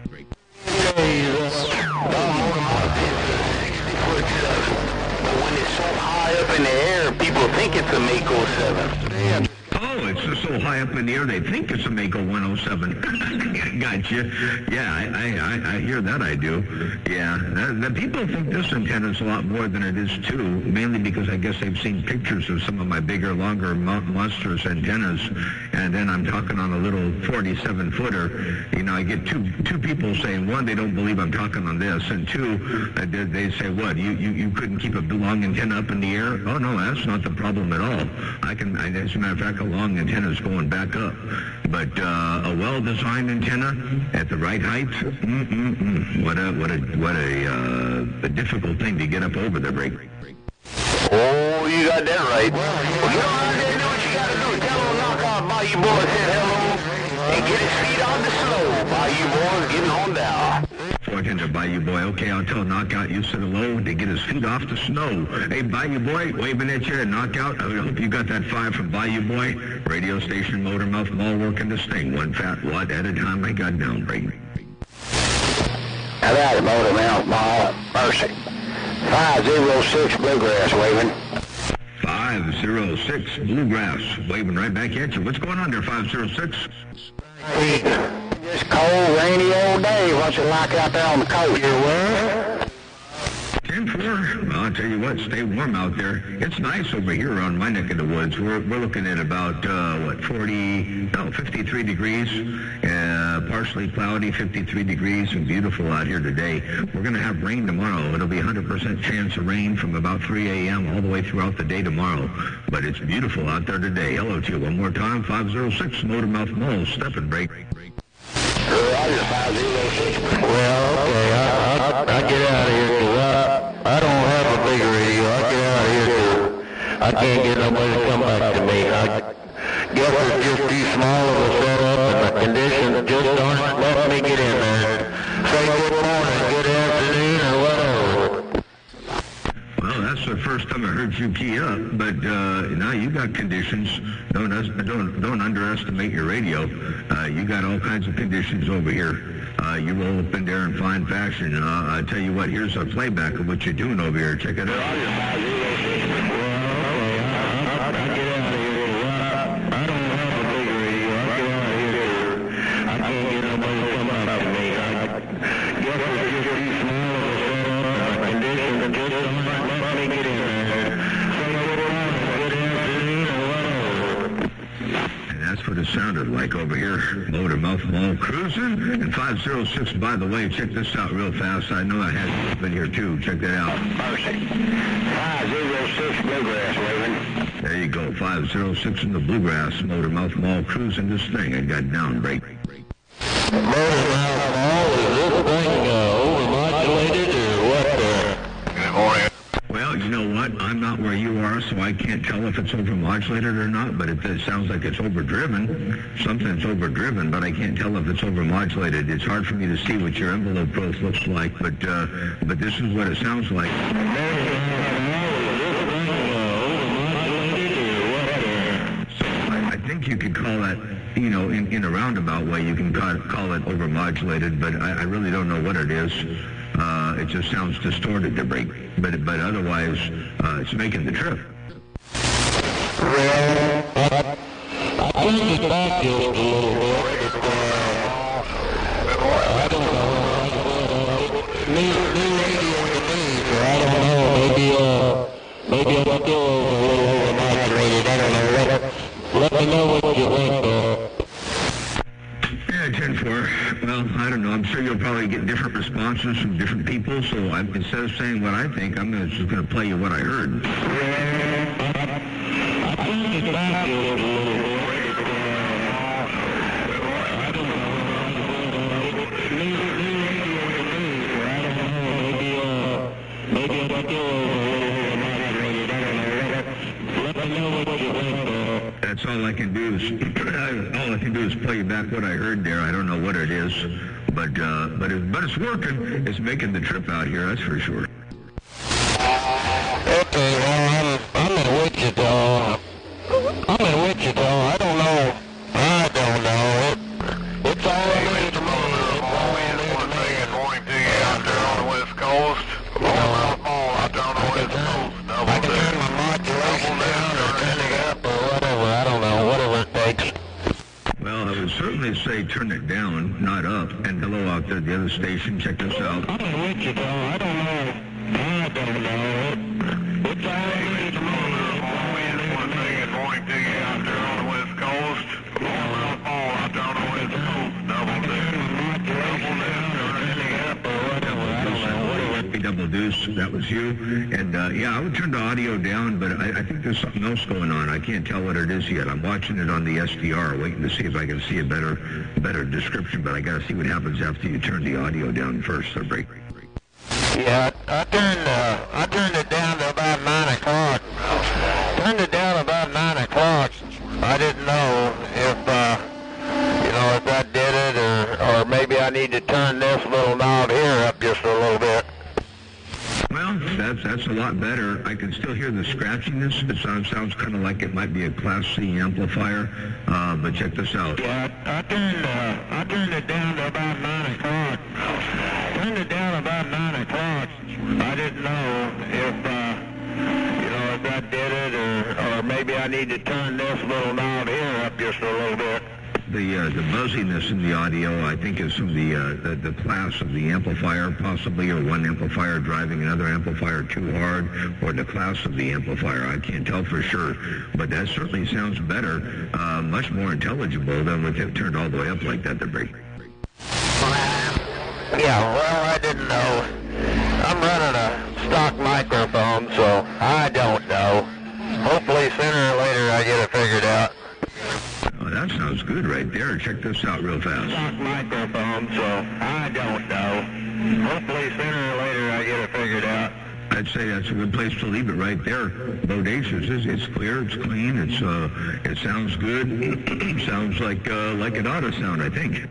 it's so high up in the air, people think it's a Mako 7. Oh, it's just so high up in the air, they think it's a Mako 107. Gotcha. Yeah, I hear that, I do. Yeah, the people think this antenna is a lot more than it is, too, mainly because I guess they've seen pictures of some of my bigger, longer, monstrous antennas, and then I'm talking on a little 47-footer. You know, I get two people saying, one, they don't believe I'm talking on this, and two, they say, what, you couldn't keep a long antenna up in the air? Oh, no, that's not the problem at all. As a matter of fact, a long antenna is going back up. But a well-designed antenna at the right height, what a difficult thing to get up over the break. Oh, you got that right. Well, you know how to do what you got to do. Tell them Knockout Bayou Boy said hello and get his feet on the snow. Bayou Boy's getting on down. Bartender, Bayou Boy. Okay, I'll tell Knockout you said hello to get his feet off the snow. Hey, Bayou Boy, waving at you, Knockout. I hope you got that 5 from Bayou Boy. Radio station, Motor Mouth Mall, working this thing. One fat watt at a time. I got down break. How about it, Motor Mouth Mall? Mercy. 506 Bluegrass waving. 506 Bluegrass waving right back at you. What's going on there, 506? It's cold, rainy old day. What's it like out there on the coast? You're where? 10-4. Well, I'll tell you what, stay warm out there. It's nice over here around my neck of the woods. We're looking at about, 53 degrees. Partially cloudy, 53 degrees, and beautiful out here today. We're going to have rain tomorrow. It'll be 100% chance of rain from about 3 a.m. all the way throughout the day tomorrow. But it's beautiful out there today. Hello to you one more time. 506 Motor Mouth Mall, step and break. Well, okay, I get out of here because I don't have a big radio. I get out of here because I can't get nobody to come back to me. I guess it's just too small of a setup and the conditions just aren't letting me get in there. Say good morning, good afternoon, or whatever. Well, that's the first time I heard you key up, but now you got conditions. Don't underestimate your radio. You got all kinds of conditions over here. You roll up in there in fine fashion. I tell you what, here's a playback of what you're doing over here. Check it out. What it sounded like over here. Motor Mouth Mall cruising. And 506, by the way, check this out real fast. I know I had been here too. Check that out. Mercy. 506 Bluegrass waving. There you go. 506 in the Bluegrass. Motor Mouth Mall cruising this thing. I got down break. Motor Mouth Mall, is this thing overmodulated or what? Good morning. Well, you know what? I'm not where you are, so I can't tell if it's overmodulated or not, but it sounds like it's overdriven. Something's overdriven, but I can't tell if it's overmodulated. It's hard for me to see what your envelope growth looks like, but this is what it sounds like. So I think you could call that, you know, in a roundabout way, you can call it overmodulated, but I really don't know what it is. It just sounds distorted to break, but otherwise, it's making the trip. Well, I turned it back just a little bit. I don't know. New radio to me, so I don't know. Maybe I'm still a little overmodulated. I don't know. Let me know what you think. Yeah, 10-4. Well, I don't know. I'm sure you'll probably get different responses from different people, so instead of saying what I think, I'm just going to play you what I heard. I think it's back a little bit. I don't know. Maybe I'm still overmodulated. can do is play back what I heard there. I don't know what it is, but it's working. It's making the trip out here. That's for sure. Okay, well, I'm in Wichita. I don't know. It's all new to me. One thing and morning to you out there on the West Coast. Motormouth Mall out there on the West Coast. I can turn my modulation down or turn it up or whatever. I don't know. Whatever it takes. Well, I would certainly say turn it down, not up. And hello out there at the other station. Check this out. I'm in Wichita. I don't know. It's all new to me. One thing and morning to you out there on the West Coast. Motormouth Mall out there on the West Coast. Double Deuce, that was you. And yeah, I would turn the audio down, but I think there's something else going on. I can't tell what it is yet. I'm watching it on the SDR, waiting to see if I can see a better description, but I got to see what happens after you turn the audio down first. So break. Yeah, I turned it down to about 9 o'clock. I didn't know if that did it, or maybe I need to turn this little knob here up just a little bit. Well, that's a lot better. I can still hear the scratchiness. It sounds kind of like it might be a Class C amplifier, but check this out. Yeah, I turned it down to about 9 o'clock. I didn't know if that did it, or maybe I need to turn this little knob here up just a little bit. The buzziness in the audio, I think, is from the class of the amplifier, possibly, or one amplifier driving another amplifier too hard, or the class of the amplifier. I can't tell for sure, but that certainly sounds better, much more intelligible than with it turned all the way up like that to break. Yeah, well, I didn't know. I'm running a stock microphone, so I don't know. Hopefully sooner or later I get it figured out. Oh, that sounds good right there. Check this out real fast. Stock microphone, so I don't know. Hopefully sooner or later I get it figured out. I'd say that's a good place to leave it right there. Bodacious. It's clear, it's clean, it sounds good. Sounds like it ought to sound, I think.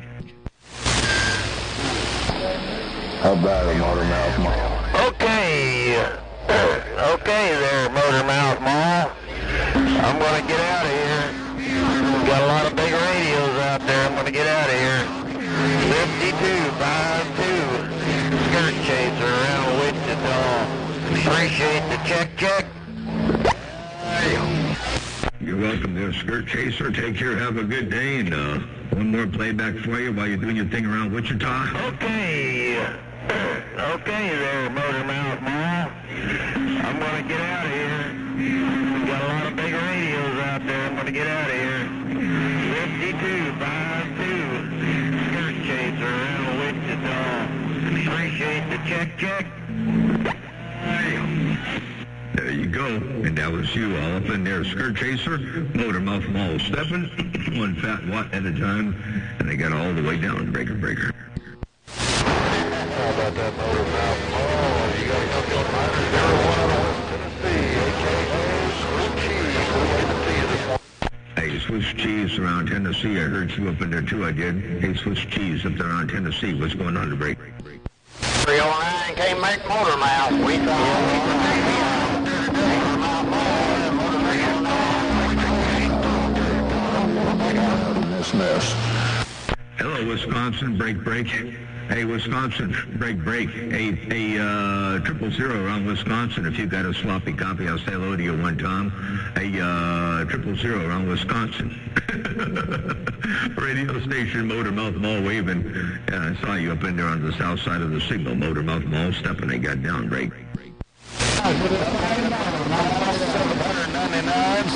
How about a Motormouth Mall? Okay there, Motormouth Mall. I'm gonna get out of here. Got a lot of big radios out there. I'm gonna get out of here. 5252 Skirt Chaser around Wichita. Appreciate the check. You're welcome there, Skirt Chaser. Take care, have a good day, and one more playback for you while you're doing your thing around Wichita. Okay there, Motormouth Mall. I'm gonna get out of here. Got a lot of big radios out there. I'm gonna get out of here. 5252 Skirt Chaser around Wichita. Appreciate the check. There you go. And that was you all up in there. Skirt Chaser, Motormouth Mall stepping, one fat watt at a time, and they got all the way down. Breaker. How about that Motormouth Mall? You got a couple of 901 Tennessee, a.k.a. Swiss Cheese. What do you see this morning? Hey, Swiss Cheese around Tennessee. I heard you up in there too, I did. Hey, Swiss Cheese up there around Tennessee. What's going on to break? 309 can't make Motormouth. We This mess. Hello, Wisconsin. Break. Hey, Wisconsin. Break. Hey, 000 around Wisconsin. If you've got a sloppy copy, I'll say hello to you one time. Hey, 000 around Wisconsin. Radio station, Motormouth Mall waving. I saw you up in there on the south side of the signal. Motormouth Mall stepping. They got down. Break. 799.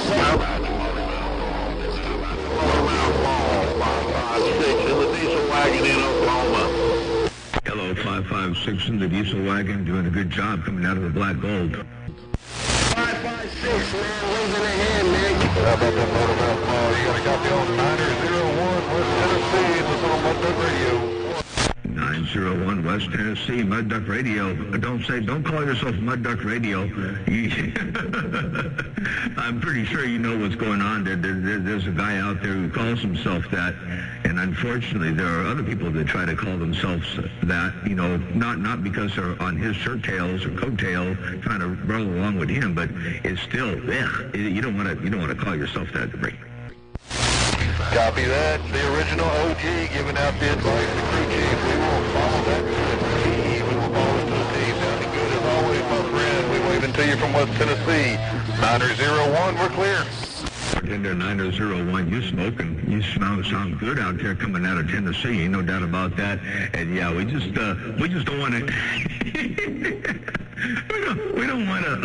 Hello, 556 in the diesel wagon, doing a good job coming out of the black gold. 556, man, waving a hand, man. How about that Motormouth Mall? You got a copy on 901 West Tennessee. This is on Mud Dog Radio. 901 West Tennessee, Mud Duck Radio. Don't call yourself Mud Duck Radio. I'm pretty sure you know what's going on. There's a guy out there who calls himself that, and unfortunately there are other people that try to call themselves that, you know, not because they're on his shirt tails or coat tail trying to roll along with him, but it's still, you don't want to call yourself that. Copy that. The original OG giving out the advice to crew chief. We will follow that to the T. We will follow to the T. Sounding good as always, my friend. We waving to you from West Tennessee. 901, we're clear. Bartender 901, you smoking. You sound good out there coming out of Tennessee. Ain't no doubt about that. And yeah, we just don't want to. We don't want to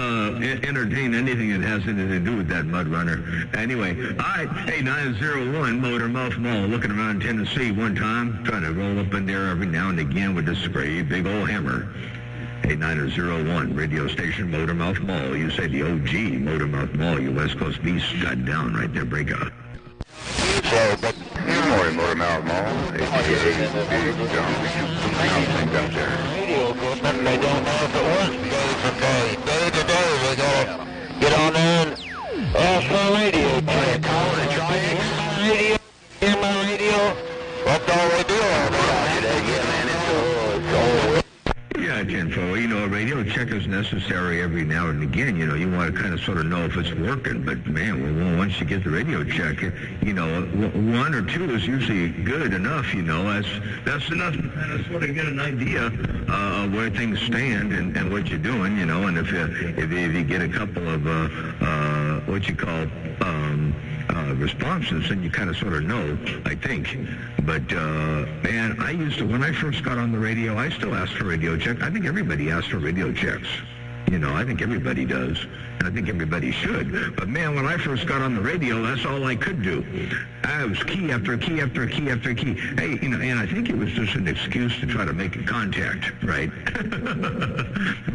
entertain anything that has anything to do with that mud runner. Anyway, all right. Hey, 901 Motor Mouth Mall, looking around Tennessee one time, trying to roll up in there every now and again with this great big old hammer. Hey, 901 radio station Motor Mouth Mall. You say the OG Motor Mouth Mall. You West Coast beast got down right there. Break out. Good morning, Motor Mouth Mall. Big John. How's things out there? Radio equipment, they don't know if it works day for day. Day to day, they gotta get on there and ask for a radio check. Call and try it. Hear my radio. That's all they do all day. Yeah, man, it's all. Yeah, Tinfo, you know, a radio check is necessary every now and again. You know, you want to kind of sort of know if it's working. But, man, well, once you get the radio check, you know, one or two is usually good enough, you know. That's enough to kind of sort of get an idea of where things stand and what you're doing, you know. And if you get a couple of what you call responses, then you kind of sort of know, I think. But, man, when I first got on the radio, I still asked for radio check. I think everybody asks for radio checks. You know, I think everybody does. And I think everybody should. But, man, when I first got on the radio, that's all I could do. I was key after key after key after key. Hey, you know, and I think it was just an excuse to try to make a contact, right?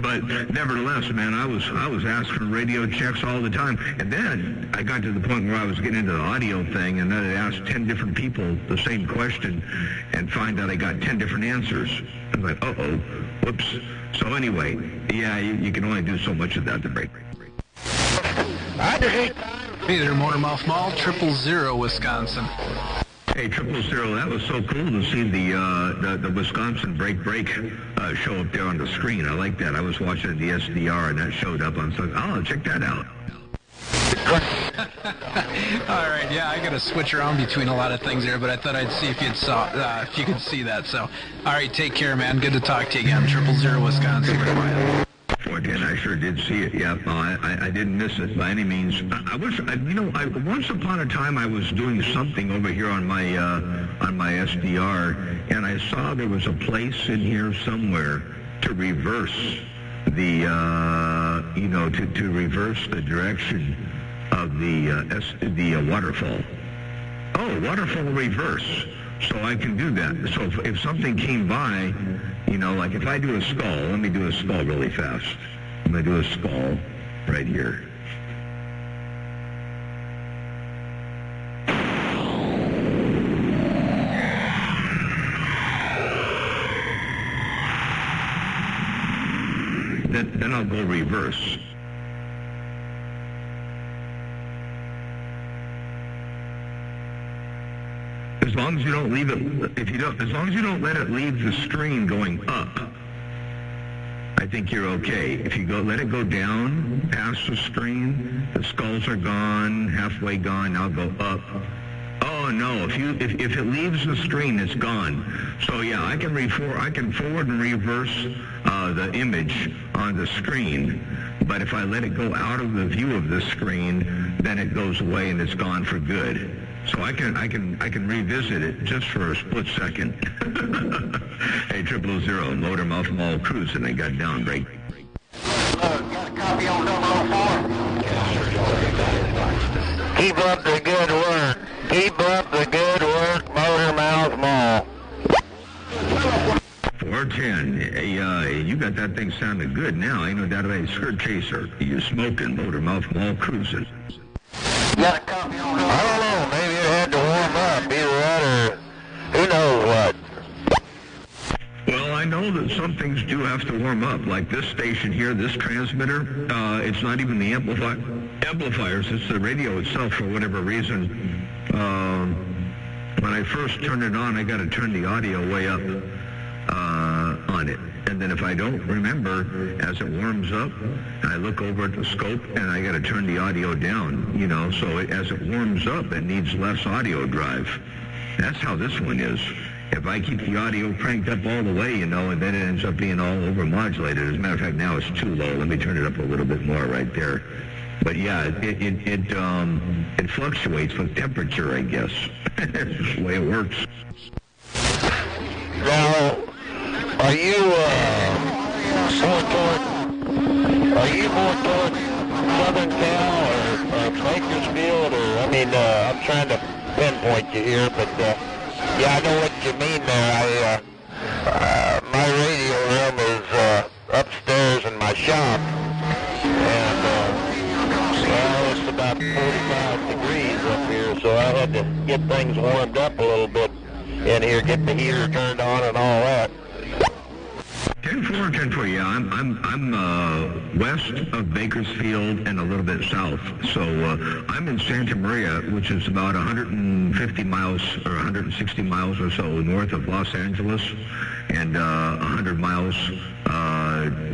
But nevertheless, man, I was asked for radio checks all the time. And then I got to the point where I was getting into the audio thing, and then I asked 10 different people the same question and find out I got 10 different answers. I was like, uh-oh, whoops. So anyway, yeah, you can only do so much of that to break. Hey there, Motor Mouth Mall, 000, Wisconsin. Hey, 000, that was so cool to see the Wisconsin break show up there on the screen. I like that. I was watching the SDR and that showed up on something. Oh, check that out. All right, yeah, I got to switch around between a lot of things there, but I thought I'd see if you could see that. So, all right, take care, man. Good to talk to you again. 000, Wisconsin. 410, I sure did see it. Yeah, I didn't miss it by any means. Once upon a time I was doing something over here on my SDR, and I saw there was a place in here somewhere to reverse the to reverse the direction of the waterfall. Oh, waterfall reverse. So I can do that. So if something came by, you know, like if I do a skull, let me do a skull really fast. I'm going to do a skull right here. Then I'll go reverse. As long as you don't leave it, as long as you don't let it leave the screen going up, I think you're okay. If you let it go down past the screen, the skulls are gone, halfway gone, now go up. Oh no, if it leaves the screen, it's gone. So yeah, I can forward and reverse the image on the screen. But if I let it go out of the view of the screen, then it goes away and it's gone for good. So I can revisit it just for a split second. Hey, 000, Motor Mouth Mall cruising. They got down break. Got a copy on 004. Keep up the good work. Keep up the good work, Motor Mouth Mall. 410. Hey, you got that thing sounding good now. Ain't no doubt about it. Skirt chaser. You smoking, Motor Mouth Mall cruising. Got a copy on 004. I don't know. Maybe it had to warm up. Either that or who knows what. Well, I know that some things do have to warm up, like this station here, this transmitter. It's not even the amplifiers, it's the radio itself for whatever reason. When I first turn it on, I got to turn the audio way up on it. And then if I don't remember, as it warms up, I look over at the scope and I got to turn the audio down, you know, so as it warms up, it needs less audio drive. That's how this one is. If I keep the audio cranked up all the way, you know, and then it ends up being all over modulated. As a matter of fact, now it's too low. Let me turn it up a little bit more right there. But yeah, it fluctuates with temperature, I guess. That's the way it works. Now, are you more toward Southern Cal or Bakersfield, or I mean, I'm trying to pinpoint you here, but yeah, I know what you mean there. My radio room is upstairs in my shop, and well, it's about 45 degrees up here, so I had to get things warmed up a little bit in here, get the heater turned on and all that. 10-4, yeah. I'm west of Bakersfield and a little bit south. So I'm in Santa Maria, which is about 150 miles or 160 miles or so north of Los Angeles, and 100 miles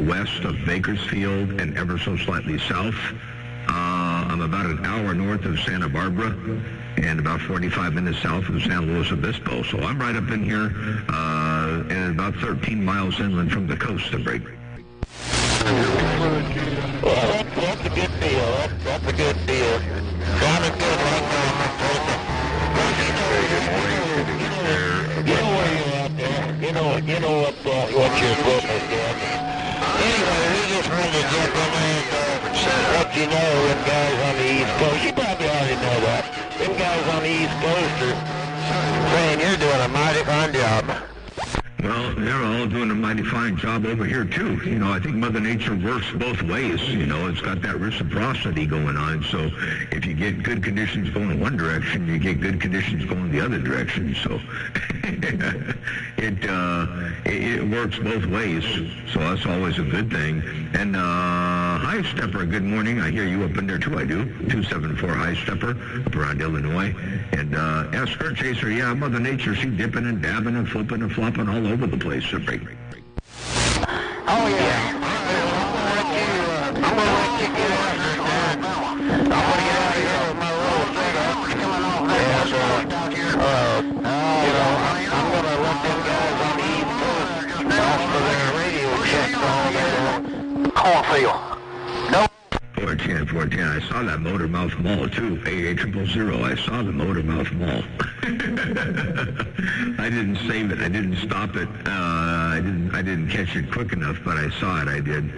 west of Bakersfield and ever so slightly south. I'm about an hour north of Santa Barbara and about 45 minutes south of San Luis Obispo. So I'm right up in here and about 13 miles inland from the coast to break. Well, that's a good deal. That's a good deal. Sounded good right now. You know where you're at there. You know what your equipment is. Anyway, we just wanted to jump in there and let you know them guys on the East Coast. You probably already know that. Them guys on the East Coast are saying you're doing a mighty fine job. Well, they're all doing a mighty fine job over here, too. You know, I think Mother Nature works both ways. You know, it's got that reciprocity going on. So if you get good conditions going one direction, you get good conditions going the other direction. So it works both ways. So that's always a good thing. And High Stepper, good morning. I hear you up in there, too. I do. 274 High Stepper up around Illinois. And Skirt Chaser, yeah, Mother Nature, she dipping and dabbing and flipping and flopping all over the place. So break. Oh, yeah. I'm going to let you get after it, man. I'm going to get out of here with my little setup. And, you know, I'm going to let them guys on the East Coast ask for their radio check on cornfield. No. 410, I saw that Motormouth Mall, too. AA000, I saw the Motormouth Mall. I didn't save it. I didn't stop it. I didn't catch it quick enough, but I saw it. I did.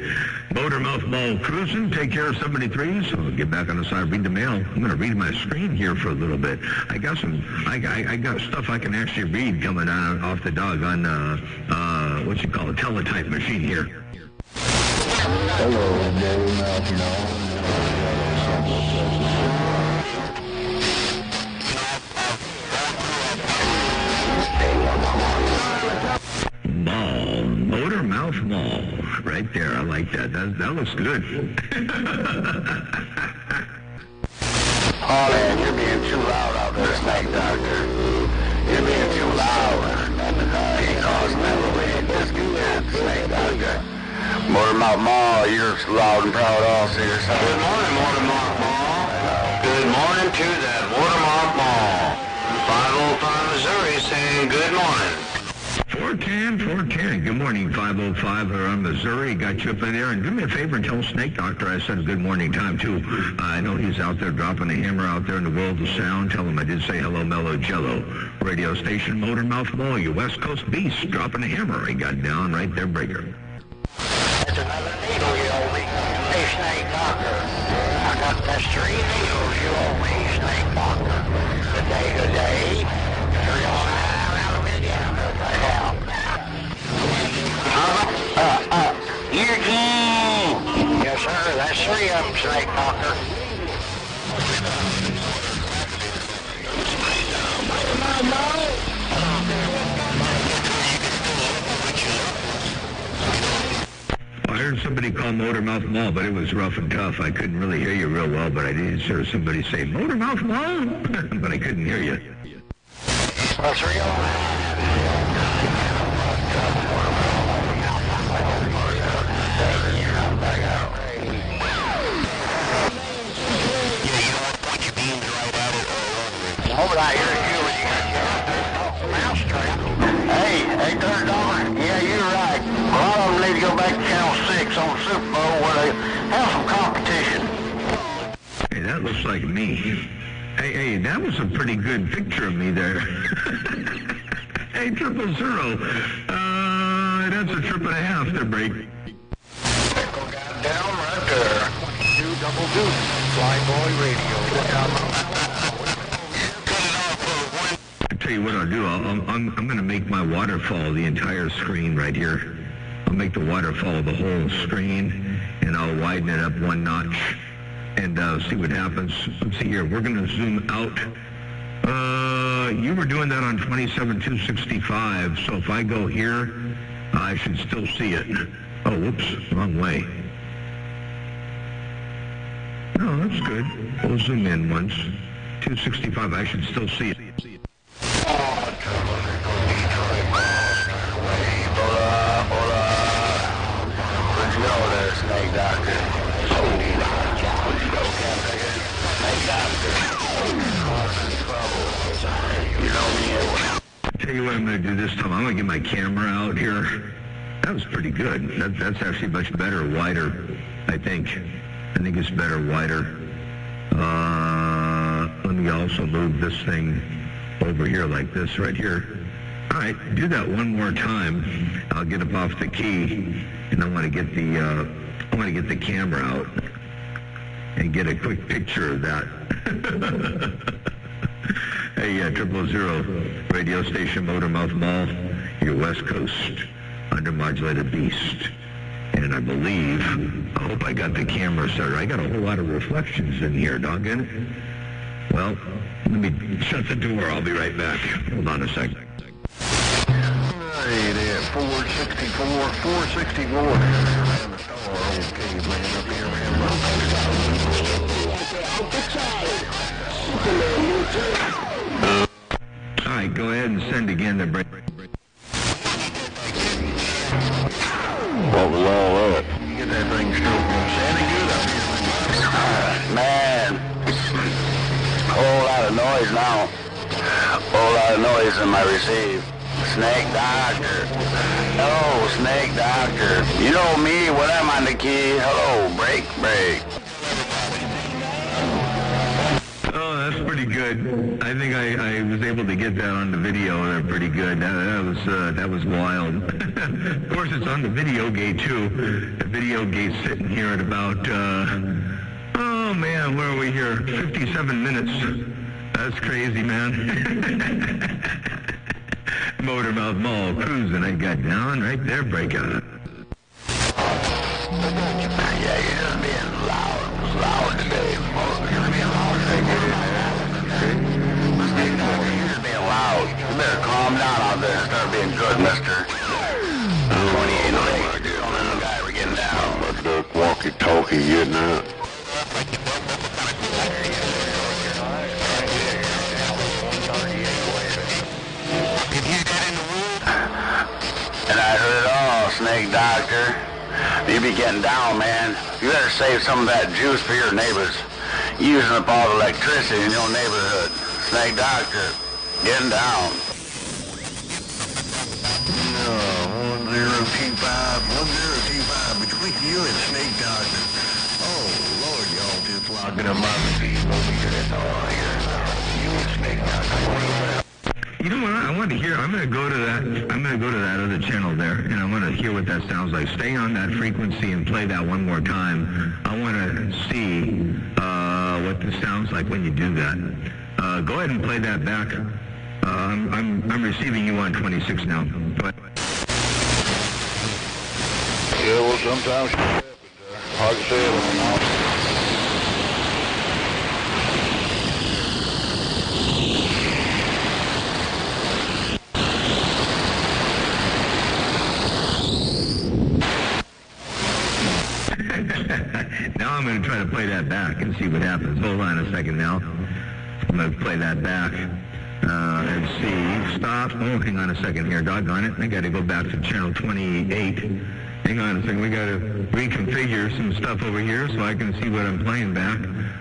Motormouth Mall cruising. Take care of 73. So I'll get back on the side, read the mail. I'm going to read my screen here for a little bit. I got stuff I can actually read coming out off the doggone, what you call a teletype machine here. Hello, Motormouth Mall. Motormouth Mall, right there. I like that. That looks good. Oh, man, you're being too loud out there, Snake Doctor. You're being too loud. Ain't causing that little discontent, Snake Doctor. Motormouth Mall, you're loud and proud also. Good morning, Motormouth Mall. Good morning to that Motormouth Mall. 505 Missouri saying good morning. 410. Good morning, 505 around Missouri. Got you up in there. And do me a favor and tell Snake Doctor I said good morning time, too. I know he's out there dropping a hammer out there in the world of sound. Tell him I did say hello, Mellow Jello. Radio station, Motormouth Mall, you West Coast beast, dropping a hammer. He got down right there, breaker. That's another needle you owe me. Hey, Snake Doctor. I got the 3 needles you owe me, Snake Doctor. Today. You're going to have aluminium. Hell. Eugene! Yes, sir. That's 3 of them, Snake Doctor. heard somebody call Motormouth Mall, but it was rough and tough. I couldn't really hear you real well, but I did hear somebody say Motormouth Mall, but I couldn't hear you. That's Hold out here, Hey, $8. Yeah, you're right. A lot of them need to go back to Channel 6 on Super Bowl where they have some competition. Hey, that looks like me. Hey, that was a pretty good picture of me there. Hey, 000. That's a trip and a half there, break. Down right there. Double deuce. Flyboy Radio. Tell you what I'll do. I'm going to make my waterfall the entire screen right here. I'll make the waterfall the whole screen, and I'll widen it up 1 notch, and see what happens. Let's see here. We're going to zoom out. You were doing that on 27-265, so if I go here, I should still see it. Oh, whoops, wrong way. No, that's good. We'll zoom in once. 265, I should still see it. Snake Doctor. Tell you what I'm going to do this time. I'm going to get my camera out here. That was pretty good. That's actually much better, wider, I think. I think it's better, wider. Let me also move this thing over here like this right here. All right, do that one more time. I'll get up off the key, and I want to get the camera out and get a quick picture of that. Hey, 000 radio station, Motormouth Mall, your West Coast undermodulated beast. And I hope I got the camera started. I got a whole lot of reflections in here, doggone it. Well, let me shut the door. I'll be right back. Hold on a second. Hey there, 464. Okay, bring it up here, All right, go ahead and send again. What was all that? Get that thing straight. Sounding good up here. Man, whole lot of noise now. Whole lot of noise in my receive. Snake Doctor. Hello, Snake Doctor. You know me when I'm on the key. Hello, break. Oh, that's pretty good. I think I was able to get that on the video. They're pretty good. That was wild. Of course, it's on the video gate too. The video gate's sitting here at about oh man, where are we here? 57 minutes. That's crazy, man. Motormouth Mall cruising. I got down right there, breaking it. Yeah, you're just being loud today. You're being loud today. You're just being loud. You better calm down out there and start being good, mister. 28 legs, dude. On the guy, we're getting down. But the walkie-talkie getting out. And I heard it all, Snake Doctor. You be getting down, man. You better save some of that juice for your neighbors. Using up all the electricity in your neighborhood. Snake Doctor, getting down. 1025 between you and Snake Doctor. Oh, Lord, y'all just locking up my machine over here. That's all I hear. You and Snake Doctor. You know what? I want to hear. I'm going to go to that other channel there, and I want to hear what that sounds like. Stay on that frequency and play that one more time. I want to see what this sounds like when you do that. Go ahead and play that back. I'm receiving you on 26 now. Go ahead. Yeah, well, sometimes hard to say it. I'm going to try to play that back and see what happens. Hold on a second now. I'm going to play that back. Let's see. Stop. Oh, hang on a second here. Doggone it. I got to go back to channel 28. Hang on a second. We got to reconfigure some stuff over here so I can see what I'm playing back.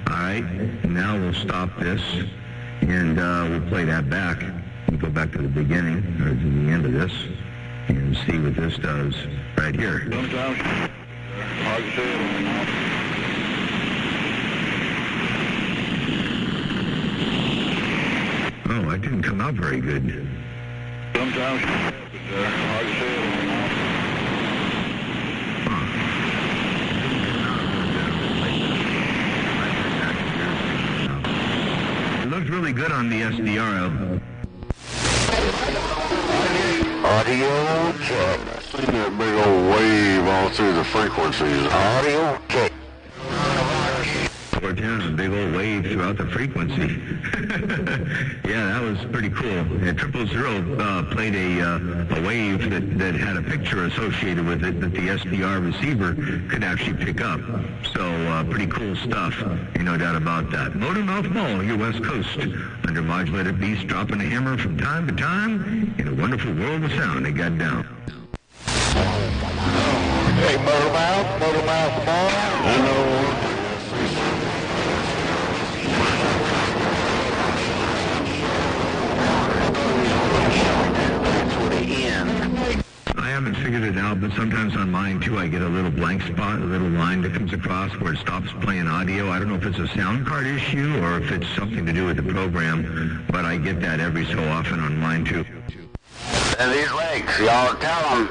All right. Now we'll stop this, and we'll play that back. We'll go back to the beginning, or to the end of this, and see what this does right here. Sometimes hard to say. Oh, that didn't come out very good. Sometimes hard to say. It looks really good on the SDR. Audio check. See that big old wave all through the frequencies. Audio check. 410 is a big old wave throughout the frequency. Yeah, that was pretty cool. Yeah, 000 played a wave that had a picture associated with it that the SDR receiver could actually pick up. So pretty cool stuff. Ain't no doubt about that. Motormouth Mall, your West Coast, under modulated beats, dropping a hammer from time to time in a wonderful world of sound. They got down. Hey, Motormouth Mall. Hello. I haven't figured it out, but sometimes on mine too I get a little blank spot, a little line that comes across where it stops playing audio. I don't know if it's a sound card issue or if it's something to do with the program, but I get that every so often on mine too. And these legs, y'all tell them,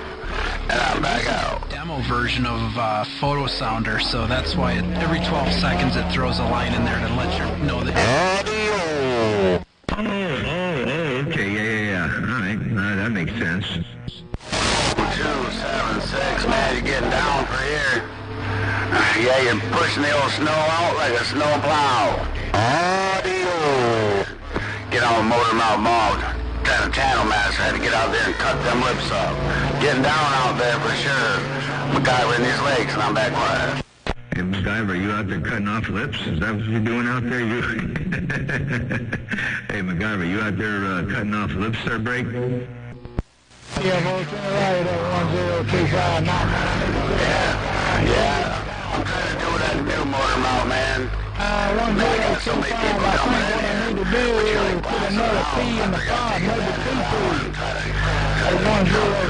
and I'm back out. Demo version of Photo Sounder, so that's why every 12 seconds it throws a line in there to let you know that. Audio. Okay, yeah. All right, that makes sense. 276, man, you're getting down for here. Yeah, you're pushing the old snow out like a snow plow. Audio. Get on Motormouth Mall. Kind of channel master had to get out there and cut them lips up. Getting down out there for sure. MacGyver in his legs, and I'm back quiet. Hey, MacGyver, you out there cutting off lips? Is that what you're doing out there? Hey, MacGyver, you out there cutting off lips there, Break? Yeah, most right at 1025 now. Yeah. I'm trying to do that new Motormouth, man. 1025, I think what I need to do is put another P in the font, maybe 2 P's. At 1025,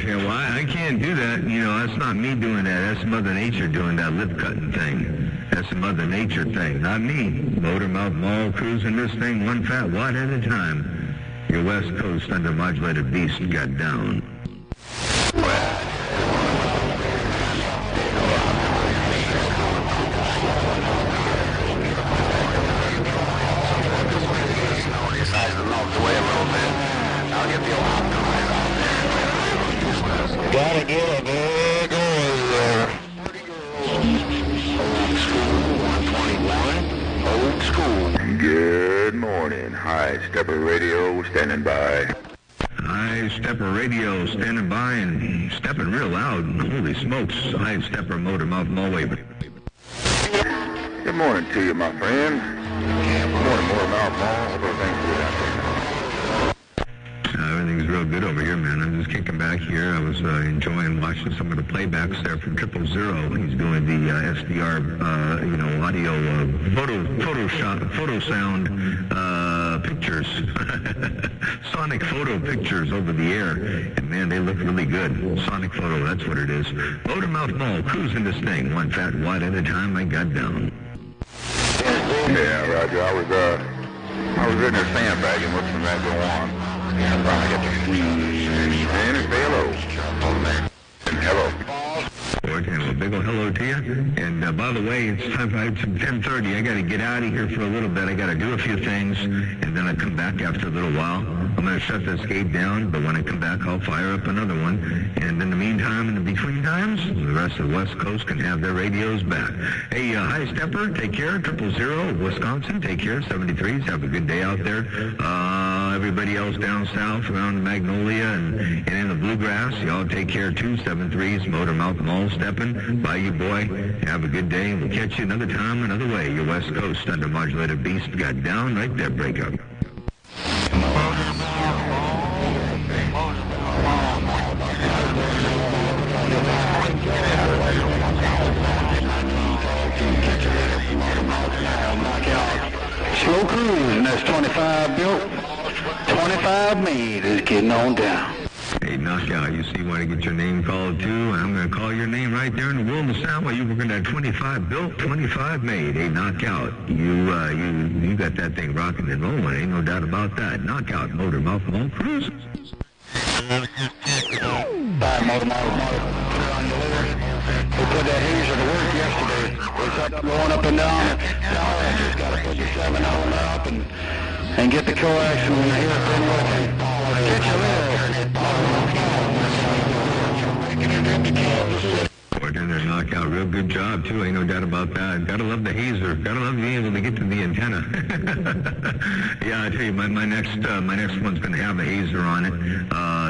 Well, I can't do that. You know, that's not me doing that. That's Mother Nature doing that lip cutting thing. That's a Mother Nature thing, not me. Motormouth Mall cruising this thing one fat watt at a time. Your West Coast under modulated beast got down. Gotta get a big oil there. Old school, 121, old school. Good morning. High Stepper Radio standing by. High Stepper Radio standing by and stepping real loud. Holy smokes. High Stepper Motormouth Mall waving. Good morning to you, my friend. Good morning, Motormouth Mall. Hope everything's good out there. Everything's real good over here, man. I'm just kicking back here. I was enjoying watching some of the playbacks there from 000. He's doing the SDR, audio, photo sound pictures, sonic photo pictures over the air. And man, they look really good. Sonic photo, that's what it is. Motormouth Mall, cruising this thing, one fat watt at a time. I got down. Yeah, Roger. I was in there sandbagging, watching that go on. And finally got to squeeze in and say hello. Hello. Well, a big old hello to you. And by the way, it's time for 10:30. I got to get out of here for a little bit. I got to do a few things, and then I come back after a little while. I'm going to shut this gate down, but when I come back, I'll fire up another one. And in the meantime, in the between times, the rest of the West Coast can have their radios back. Hey, High Stepper, take care. 000, Wisconsin, take care. 73s, have a good day out there. everybody else down south around Magnolia and in the Bluegrass, y'all take care too. 7-3's Motor Mouth Mall stepping by you, boy. Have a good day, and we'll catch you another time, another way. Your West Coast under modulated beast got down right there, breakup. Slow cruise, and that's 25 built, 25 made is getting on down. Hey, Knockout, you see, you want to get your name called too, and I'm going to call your name right there in the world of sound while you working at 25 built, 25 made. Hey, Knockout, you got that thing rocking and rolling, ain't no doubt about that. Knockout, Motor Mouth Mall Cruise. Motor Mouth, put it on your liver. We put that hazer to work yesterday. It's up, going up and down. Now I just got to put the 7 on up and get the coax and hear it been working. Catch you later. Bartender Knockout, real good job too, ain't no doubt about that. Gotta love the hazer, gotta love being able to get to the antenna. Yeah, I tell you, my next one's gonna have a hazer on it.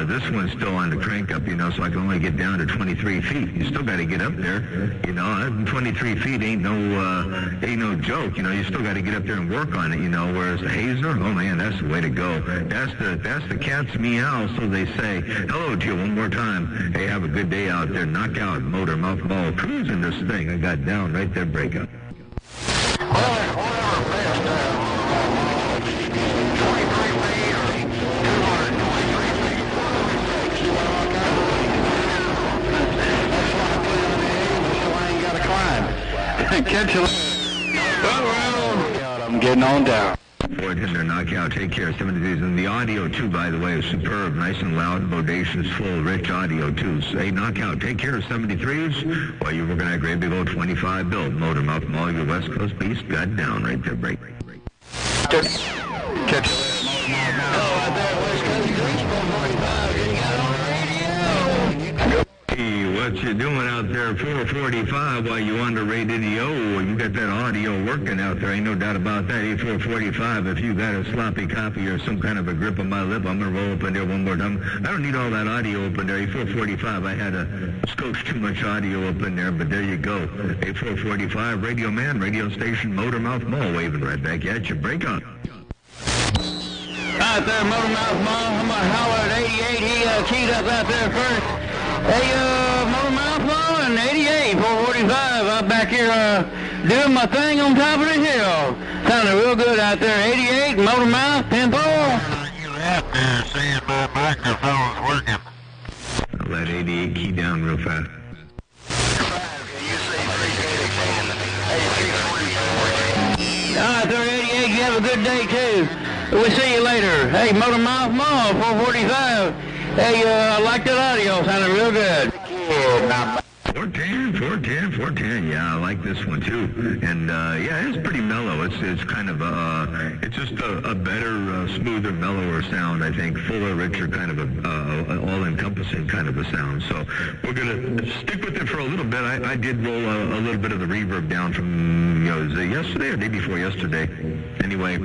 This one's still on the crank up, you know, so I can only get down to 23 feet. You still gotta get up there, you know. 23 feet ain't no joke, you know. You still gotta get up there and work on it, you know. Whereas the hazer, oh man, that's the way to go. That's the cat's meow, so they say. Hello to you one more time. Hey, have a good day out there. Knockout, Motor Mouth Mall, cruising this thing. I got down right there, breakup. Catch you. I'm getting on down. Bartender Knockout, take care. 70s, and the audio too, by the way, is superb, nice and loud, bodacious, full, rich audio too. Hey, Knockout, take care of 73s while you're working at great big old 25 build. Motor Mouth Mall, your West Coast beast got down right there, break. Catch you. Hey, what you doing out there 445 while you on the radio? You got that audio working out there, ain't no doubt about that. Hey, 445, if you got a sloppy copy or some kind of a grip on my lip, I'm going to roll up in there one more time. I don't need all that audio up in there. Hey, 445, I had a scotch too much audio up in there, but there you go. Hey, 445, Radio Man, radio station, Motor Mouth Mall, waving right back at you. Break on. Out there, Motor Mouth Mall. I'm going to holler at 88. He keyed us out there first. Hey, Motor Mouth Mall and 88, 445. I'm back here doing my thing on top of the hill. Sounding real good out there. 88, Motor Mouth, Tempo. You have to see if my microphone's working. I'll let 88 key down real fast. Out there, 88, you have a good day, too. We'll see you later. Hey, Motor Mouth Mall, 445. Hey, I like that audio. Sounded real good. 410, yeah, I like this one too. And yeah, it's pretty mellow. It's kind of it's just a better, smoother, mellower sound, I think. Fuller, richer, kind of a all-encompassing kind of a sound. So we're gonna stick with it for a little bit. I did roll a little bit of the reverb down from, you know, was it yesterday or day before yesterday? Anyway,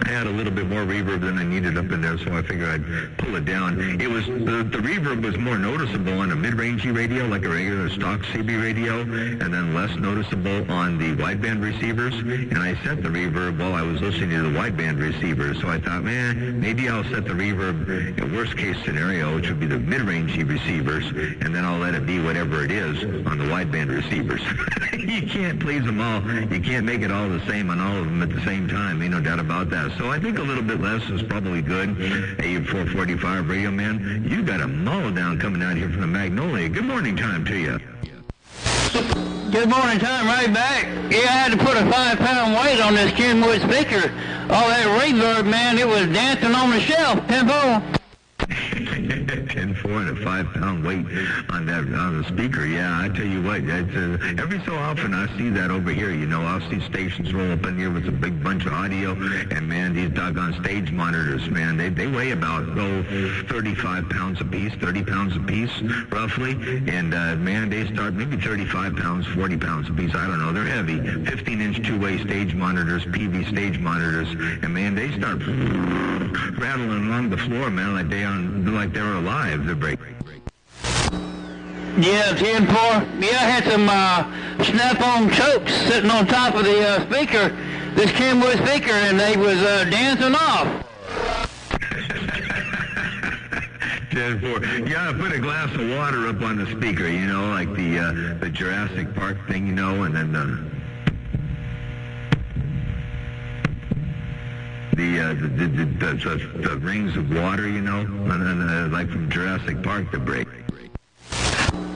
I had a little bit more reverb than I needed up in there, so I figured I'd pull it down. It was the reverb was more noticeable on a mid-rangey radio, like a regular stock CB radio, and then less noticeable on the wideband receivers. And I set the reverb while I was listening to the wideband receivers. So I thought, man, maybe I'll set the reverb in worst case scenario, which would be the mid-rangey receivers, and then I'll let it be whatever it is on the wideband receivers. You can't please them all. You can't make it all the same on all of them at the same time. Ain't no doubt about that. So I think a little bit less is probably good. Hey, 445 Radio Man, you got a mull down coming out here from the Magnolia. Good morning time to you. Good morning time, right back. Yeah, I had to put a 5-pound weight on this Kenwood speaker. All that reverb, man, it was dancing on the shelf, Tempo. 10.4 and a 5-pound weight on the speaker. Yeah, I tell you what, it's, every so often I see that over here. You know, I'll see stations roll up in here with a big bunch of audio, and man, these doggone stage monitors, man, they weigh about 35 pounds apiece, 30 pounds apiece, roughly. And man, they start maybe 35 pounds, 40 pounds apiece. I don't know. They're heavy. 15-inch two-way stage monitors, PV stage monitors, and man, they start rattling along the floor, man, like they're alive. They're breaking. Yeah, 10-4. Yeah, I had some snap-on chokes sitting on top of the speaker, this Kenwood speaker, and they was dancing off. 10-4. Yeah, I put a glass of water up on the speaker, you know, like the Jurassic Park thing, you know, and then the rings of water, you know, and then like from Jurassic Park, the break.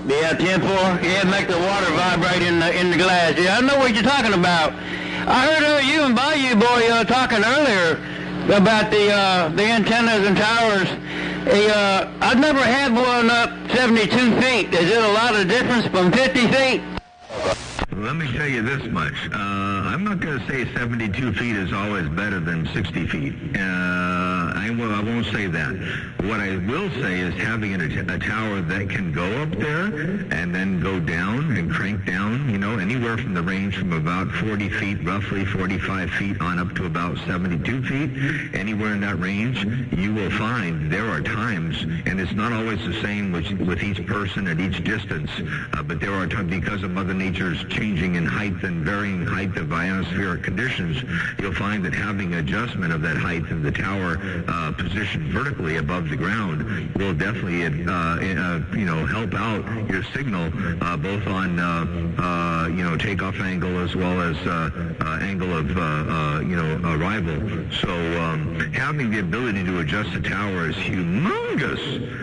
Yeah, 10-4. Yeah, make the water vibrate in the glass. Yeah, I know what you're talking about. I heard you and Bayou Boy talking earlier about the antennas and towers. I've never had one up 72 feet. Is it a lot of difference from 50 feet? Let me tell you this much. I'm not going to say 72 feet is always better than 60 feet. I won't say that. What I will say is having a tower that can go up there and then go down and crank down, you know, anywhere from the range from about 40 feet, roughly 45 feet on up to about 72 feet, anywhere in that range, you will find there are times, and it's not always the same with each person at each distance, but there are times because of Mother Nature's changing in height and varying height of ionospheric conditions, you'll find that having adjustment of that height in the tower positioned vertically above the ground will definitely, you know, help out your signal both on, you know, takeoff angle as well as angle of, you know, arrival. So having the ability to adjust the tower is humongous.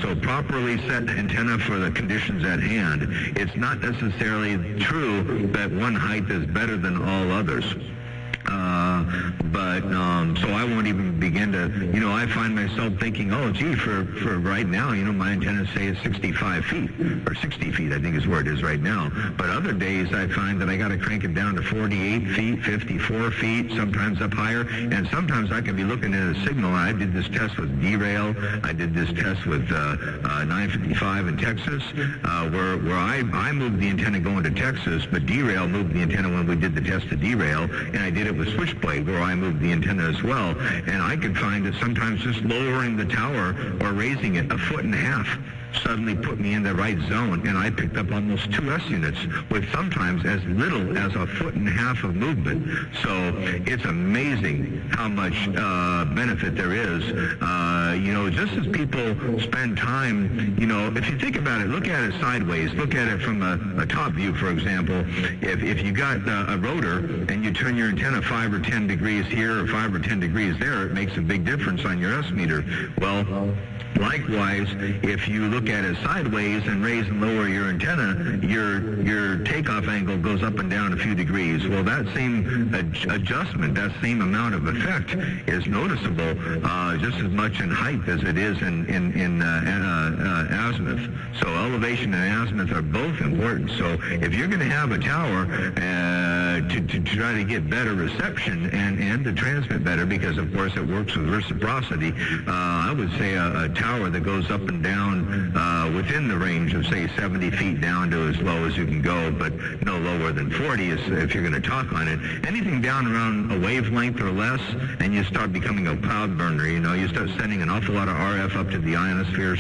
So properly set antenna for the conditions at hand. It's not necessarily true that one height is better than all others. So I won't even begin to, you know, I find myself thinking, oh, gee, for right now, you know, my antennas say it's 65 feet, or 60 feet, I think is where it is right now. But other days I find that I got to crank it down to 48 feet, 54 feet, sometimes up higher, and sometimes I can be looking at a signal. I did this test with derail. I did this test with 955 in Texas, where I moved the antenna going to Texas, but derail moved the antenna when we did the test of derail, and I did it with Switchblade, where I moved the antenna as well, and I could find that sometimes just lowering the tower or raising it 1.5 feet suddenly put me in the right zone, and I picked up almost 2 S units with sometimes as little as 1.5 feet of movement. So it's amazing how much benefit there is. You know, just as people spend time, you know, if you think about it, look at it sideways, look at it from a top view, for example. If you got a rotor and you turn your antenna 5 or 10 degrees here or 5 or 10 degrees there, it makes a big difference on your S meter. Well, likewise, if you look at it sideways and raise and lower your antenna, your takeoff angle goes up and down a few degrees. Well, that same adjustment, that same amount of effect is noticeable just as much in height as it is in azimuth. So elevation and azimuth are both important. So if you're going to have a tower to try to get better reception and to transmit better, because of course it works with reciprocity, I would say a tower that goes up and down within the range of, say, 70 feet down to as low as you can go, but no lower than 40 is, if you're going to talk on it. Anything down around a wavelength or less, and you start becoming a cloud burner, you know, you start sending an awful lot of RF up to the ionosphere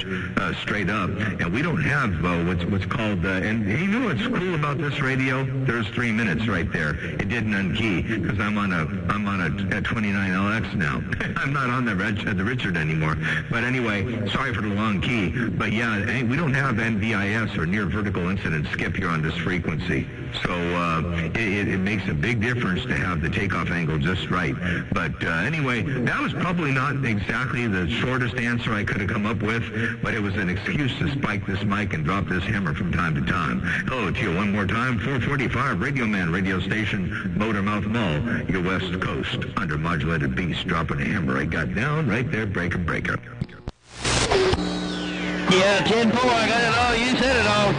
straight up, and we don't have what's called, and you know what's cool about this radio? There's 3 minutes right there. It didn't unkey, because I'm on a 29LX now. I'm not on the Richard anymore. But anyway, sorry for the long key, but yeah, we don't have NVIS or near vertical incident skip here on this frequency. So it makes a big difference to have the takeoff angle just right. But anyway, that was probably not exactly the shortest answer I could have come up with, but it was an excuse to spike this mic and drop this hammer from time to time. Hello to you one more time, 445 Radio Man radio station, Motormouth Mall, your West Coast, under modulated beast, dropping a hammer. I got down right there, breaker. Yeah, 10-4, I got it all. You said it all.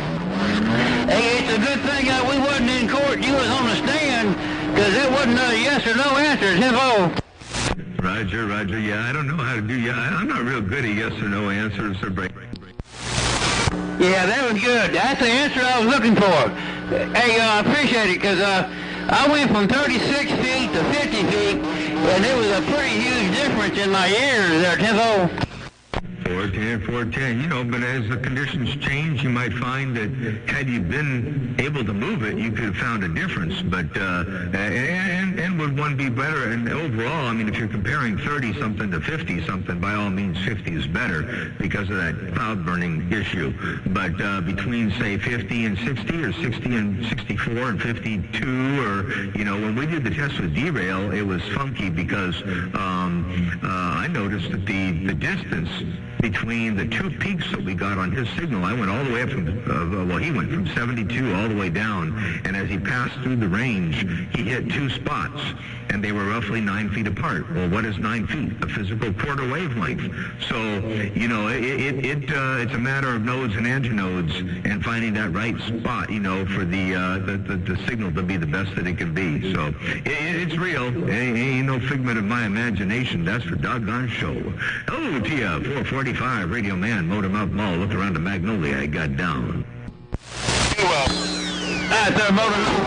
Hey, it's a good thing that we wasn't in court. You was on the stand, because that wasn't a yes or no answer. 10-4. Roger. Yeah, I don't know how to do. Yeah, I'm not real good at yes or no answers or break. Yeah, that was good. That's the answer I was looking for. Hey, I appreciate it, because I went from 36 feet to 50 feet, and there was a pretty huge difference in my ears there, 10-4. 410, you know, but as the conditions change, you might find that had you been able to move it, you could have found a difference. But, and would one be better? And overall, I mean, if you're comparing 30-something to 50-something, by all means, 50 is better because of that cloud burning issue. But between, say, 50 and 60, or 60 and 64 and 52, or, you know, when we did the test with derail, it was funky because I noticed that the distance between the two peaks that we got on his signal, I went all the way up from, he went from 72 all the way down, and as he passed through the range, he hit two spots, and they were roughly 9 feet apart. Well, what is 9 feet? A physical quarter wavelength. So, you know, it's a matter of nodes and antinodes and finding that right spot, you know, for the signal to be the best that it can be. So, it's real. It ain't no figment of my imagination. That's for doggone show. Hello to you, 445 Radio Man, Motormouth Mall. Look around the Magnolia I got down. Well, That's our Motormouth.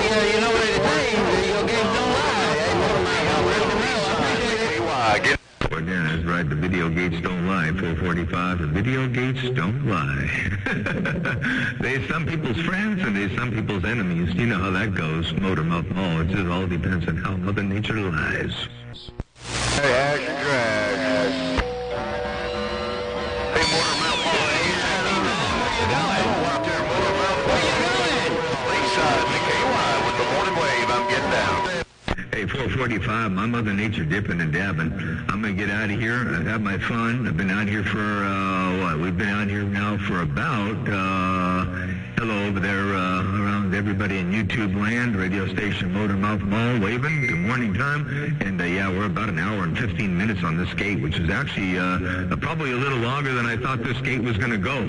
Hey, you know what they say, video games don't lie. Hey, Motormouth, I appreciate it. Again, that's right, the video gates don't lie. 445, the video gates don't lie. They're some people's friends and they're some people's enemies. You know how that goes, Motormouth Mall. It just all depends on how Mother Nature lies. hey, action drag. Hey, Motormouth Mall, Where you going? out there, Motormouth Where you going? East side of the KY with the morning wave. I'm getting down. Hey, 445, my Mother Nature dipping and dabbing. I'm going to get out of here. I've had my fun. I've been out here for, We've been out here now for about, hello over there, around everybody in YouTube land, radio station Motormouth Mall, waving. Good morning time. And, yeah, we're about an hour and 15 minutes on this gate, which is actually probably a little longer than I thought this gate was going to go.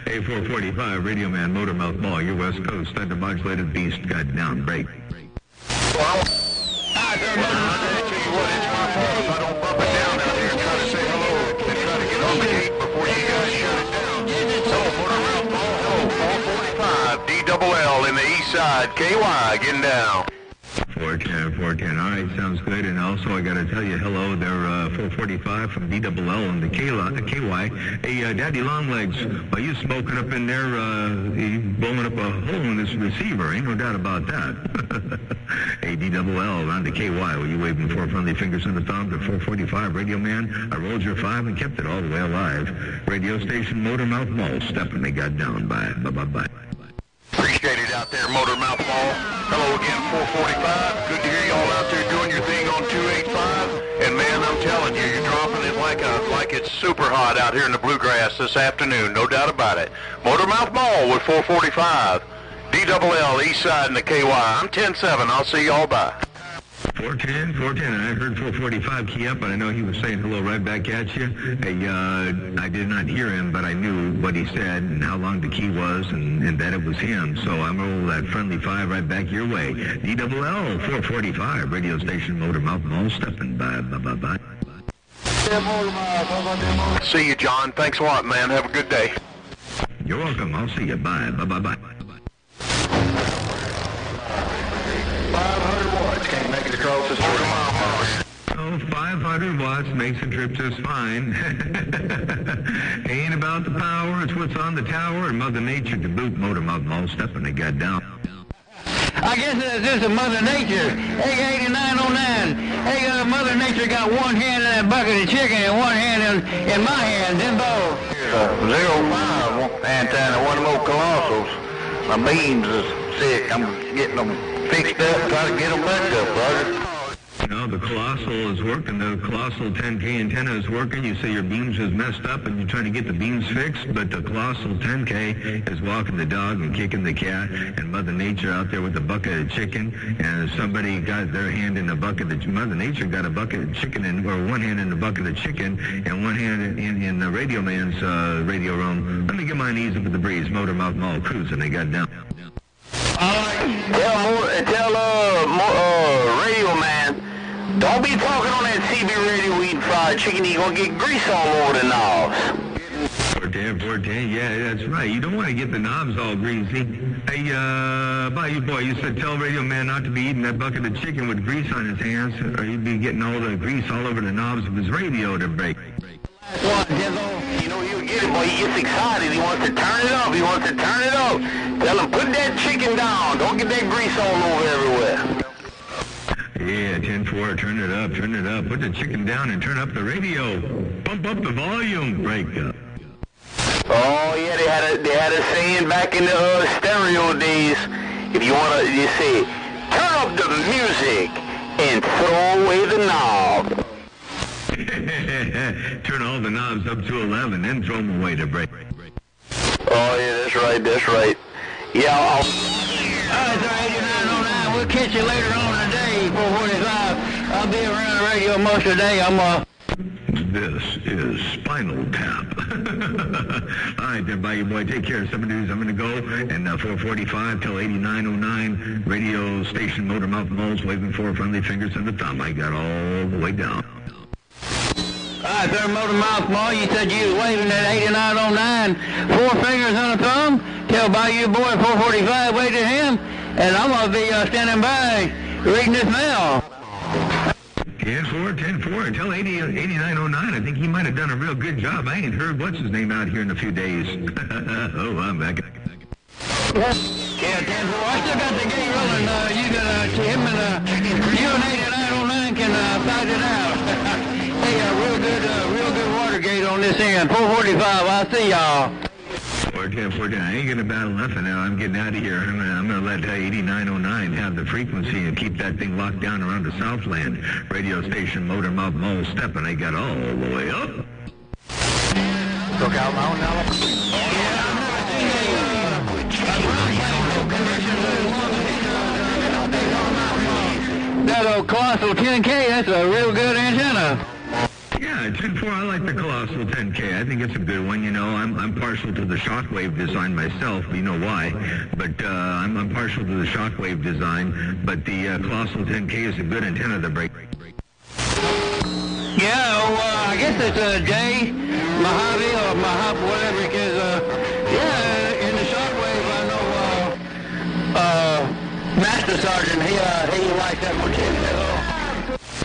Hey, 445, Radio Man, Motormouth Mall, your West Coast, thunder modulated beast, got down, break. Well, I tell you what, it's my fault if I don't bump it down out here and try to say hello and try to get on the gate before you guys shut it down. Hello, Motormouth Mall. Hello, 445, DLL in the east side, KY, getting down. 410. All right, sounds good. And also, I got to tell you, hello, they're 445 from DLL and the KY. Hey, Daddy Longlegs, are you smoking up in there? You blowing up a hole in this receiver? Ain't no doubt about that. Hey, DLL around the KY. Were you waving four friendly fingers in the thumb to 445 Radio Man? I rolled your 5 and kept it all the way alive. Radio station Motormouth Mall, stepping they got down by. Bye. Appreciate it out there, Motormouth Mall. Hello again, 445. Good to hear y'all out there doing your thing on 285. And man, I'm telling you, you're dropping it like it's super hot out here in the bluegrass this afternoon, no doubt about it. Motormouth Mall with 445. DLL, East Side in the KY. I'm 10-7. I'll see y'all bye. 410. I heard 445 key up, but I know he was saying hello right back at you. Hey, I did not hear him, but I knew what he said and how long the key was and that it was him. So I'm rolling that friendly 5 right back your way. DLL 445, radio station Motormouth Mall, stepping by. Bye. See you, John. Thanks a lot, man. Have a good day. You're welcome. I'll see you. Bye. 500 watts. Can't make it across this 40-mile mark. Oh, 500 watts makes the trip just fine. Ain't about the power, it's what's on the tower, and Mother Nature to boot. Motormouth Mall stepping they got down. I guess it's just a Mother Nature. Hey, 8909. Hey, Mother Nature got one hand in that bucket of chicken and one hand in my hand. Them both. 05 antenna, one of them old colossals. My beams is sick. I'm getting them fixed up, trying to get them back up, brother. No, the Colossal is working. The Colossal 10K antenna is working. You say your beams is messed up and you're trying to get the beams fixed, but the Colossal 10K is walking the dog and kicking the cat, and Mother Nature out there with a bucket of chicken, and somebody got their hand in the bucket of Mother Nature got a bucket of chicken, or one hand in the bucket of chicken and one hand in the Radio Man's radio room. Let me get my knees up at the breeze. Motor Mouth Mall cruising. They got down. Tell Radio Man, don't be talking on that CB radio eating fried chicken. You're going to get grease all over the knobs. 410, yeah, that's right. You don't want to get the knobs all greasy. Hey, Bayou Boy, you said tell Radio Man not to be eating that bucket of chicken with grease on his hands, or he'd be getting all the grease all over the knobs of his radio to break. You know, he'll get it, boy. He gets excited. He wants to turn it up. He wants to turn it up. Tell him, put that chicken down. Don't get that grease all over everywhere. Yeah, 10-4, turn it up, turn it up. Put the chicken down and turn up the radio. Pump up the volume. Break up. Oh, yeah, they had a saying back in the stereo days. If you want to, you say, turn up the music and throw away the knob. Turn all the knobs up to 11, then throw them away to break. Oh, yeah, that's right, that's right. Yeah, All right, sir, 8909. We'll catch you later on today, 445. I'll be around the radio most of the day. This is Spinal Tap. All right, then, Bayou Boy, take care. Some news. I'm going to go, and 445 till 8909. Radio station, Motor Mouth Moles, waving four friendly fingers and the thumb. I got all the way down. All right, sir, Motor Mouth Mall, you said you was waving at 8909. Four fingers on the thumb. Tell Bayou Boy 445, wave to him, and I'm going to be standing by reading this mail. 10-4, tell 8909. I think he might have done a real good job. I ain't heard what's his name out here in a few days. Oh, I'm back. Yeah, 10-4. I still got the gate rolling. You got him and you and 8909 can fight it out. Hey, real good Watergate on this end. 445. I'll see y'all. 410. I ain't gonna battle nothing now. I'm getting out of here. I'm gonna let 8909 have the frequency and keep that thing locked down around the Southland. Radio station, Motor Mouth Mole stepping. They got all the way up. Look out Mountain now. That old Colossal 10K, that's a real good antenna. Yeah, 10-4, I like the Colossal 10K. I think it's a good one. You know, I'm partial to the Shockwave design myself. You know why. But I'm partial to the Shockwave design. But the Colossal 10K is a good antenna to break. Yeah, I guess it's Jay Mojave or Mojave, whatever it is. Yeah, in the Shockwave, I know Master Sergeant, he likes that one.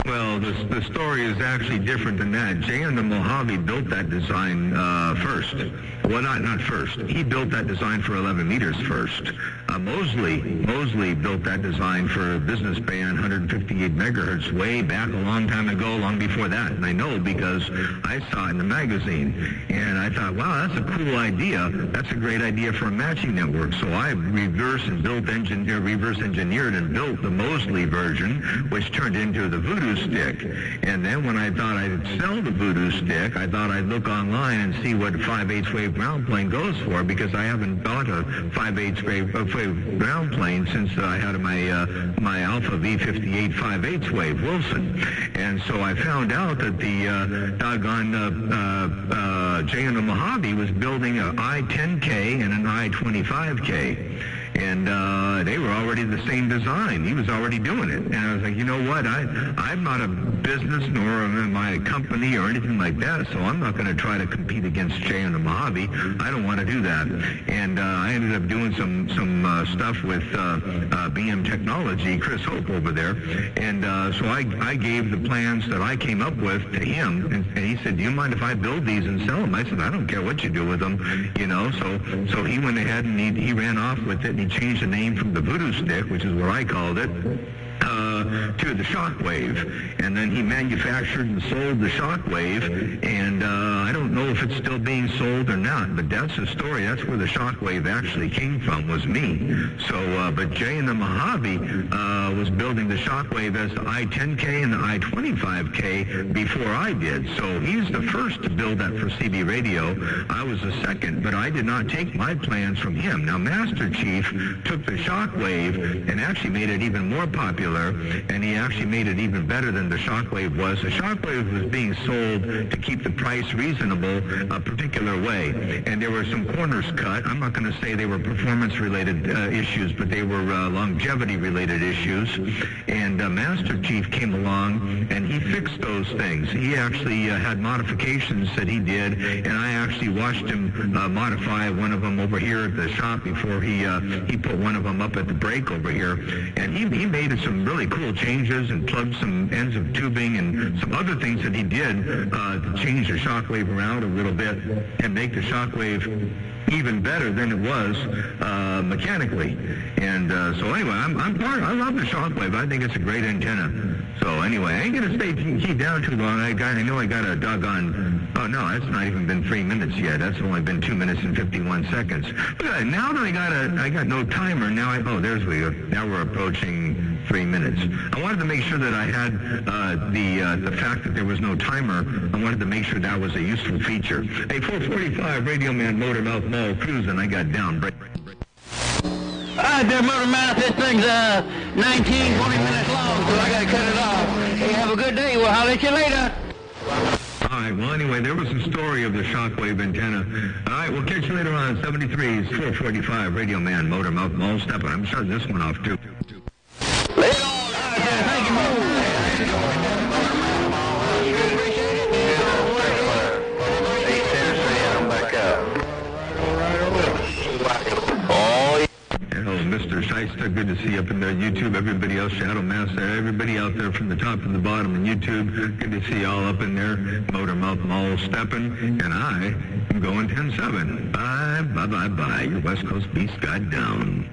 Well, the story is actually different than that. Jay and the Mojave built that design first. Well, not first. He built that design for 11 meters first. Mosley built that design for a business band, 158 megahertz, way back a long time ago, long before that. And I know because I saw it in the magazine. And I thought, wow, that's a cool idea. That's a great idea for a matching network. So I reverse engineered and built the Mosley version, which turned into the Voodoo Stick. And then when I thought I'd sell the Voodoo Stick, I thought I'd look online and see what 5/8 wave ground plane goes for, because I haven't bought a 5/8 wave ground plane since I had my Alpha V58 5/8 wave Wilson. And so I found out that the doggone Jay and the Mojave was building an I-10K and an I-25K. And they were already the same design. He was already doing it. And I was like, you know what? I'm not a business nor am I a company or anything like that, so I'm not going to try to compete against Jay and the Mojave. I don't want to do that. And I ended up doing some stuff with BM Technology, Chris Hope over there. And so I gave the plans that I came up with to him, and he said, do you mind if I build these and sell them? I said, I don't care what you do with them, you know. So he went ahead and he ran off with it, and he changed the name from the Voodoo Stick, which is what I called it, to the Shockwave. And then he manufactured and sold the Shockwave, and I don't know if it's still being sold or not, but that's the story. That's where the Shockwave actually came from, was me. So, but Jay and the Mojave was building the Shockwave as the I-10K and the I-25K before I did. So he's the first to build that for CB radio. I was the second, but I did not take my plans from him. Now, Master Chief took the Shockwave and actually made it even more popular, and he actually made it even better than the Shockwave was. The Shockwave was being sold to keep the price reasonable a particular way, and there were some corners cut. I'm not going to say they were performance-related issues, but they were longevity-related issues, and Master Chief came along and he fixed those things. He actually had modifications that he did, and I actually watched him modify one of them over here at the shop before he put one of them up at the break over here, and he made some really cool changes and plugged some ends of tubing and some other things that he did to change the Shockwave around a little bit and make the Shockwave even better than it was mechanically. And so anyway, I love the Shockwave. I think it's a great antenna. So anyway, I ain't gonna stay keyed down too long. I know I got a doggone. Oh no, that's not even been 3 minutes yet. That's only been 2 minutes and 51 seconds. Look at that. Now that I got no timer. Now there's we go. Now we're approaching 3 minutes. I wanted to make sure that I had the fact that there was no timer. I wanted to make sure that was a useful feature. Hey, 445 Radio Man Motor Mouth Mall cruising. I got down. All right, there, Motor Mouth. This thing's 19, 20 minutes long, so I gotta cut it off. Hey, have a good day. We'll holler at you later. All right, well, anyway, there was a story of the Shockwave antenna. All right, we'll catch you later on 73's 445 Radio Man Motor Mouth Mall Steppin'. I'm shutting this one off, too. Later on. All right, thank you, Mo. Hello, Mr. Shyster. Good to see you up in there. YouTube, everybody else, Shadow Master, everybody out there from the top to the bottom on YouTube. Good to see you all up in there. Motor Mouth Mall Steppin', and I am going 10-7. Bye, bye, bye, bye. Your West Coast Beast got down.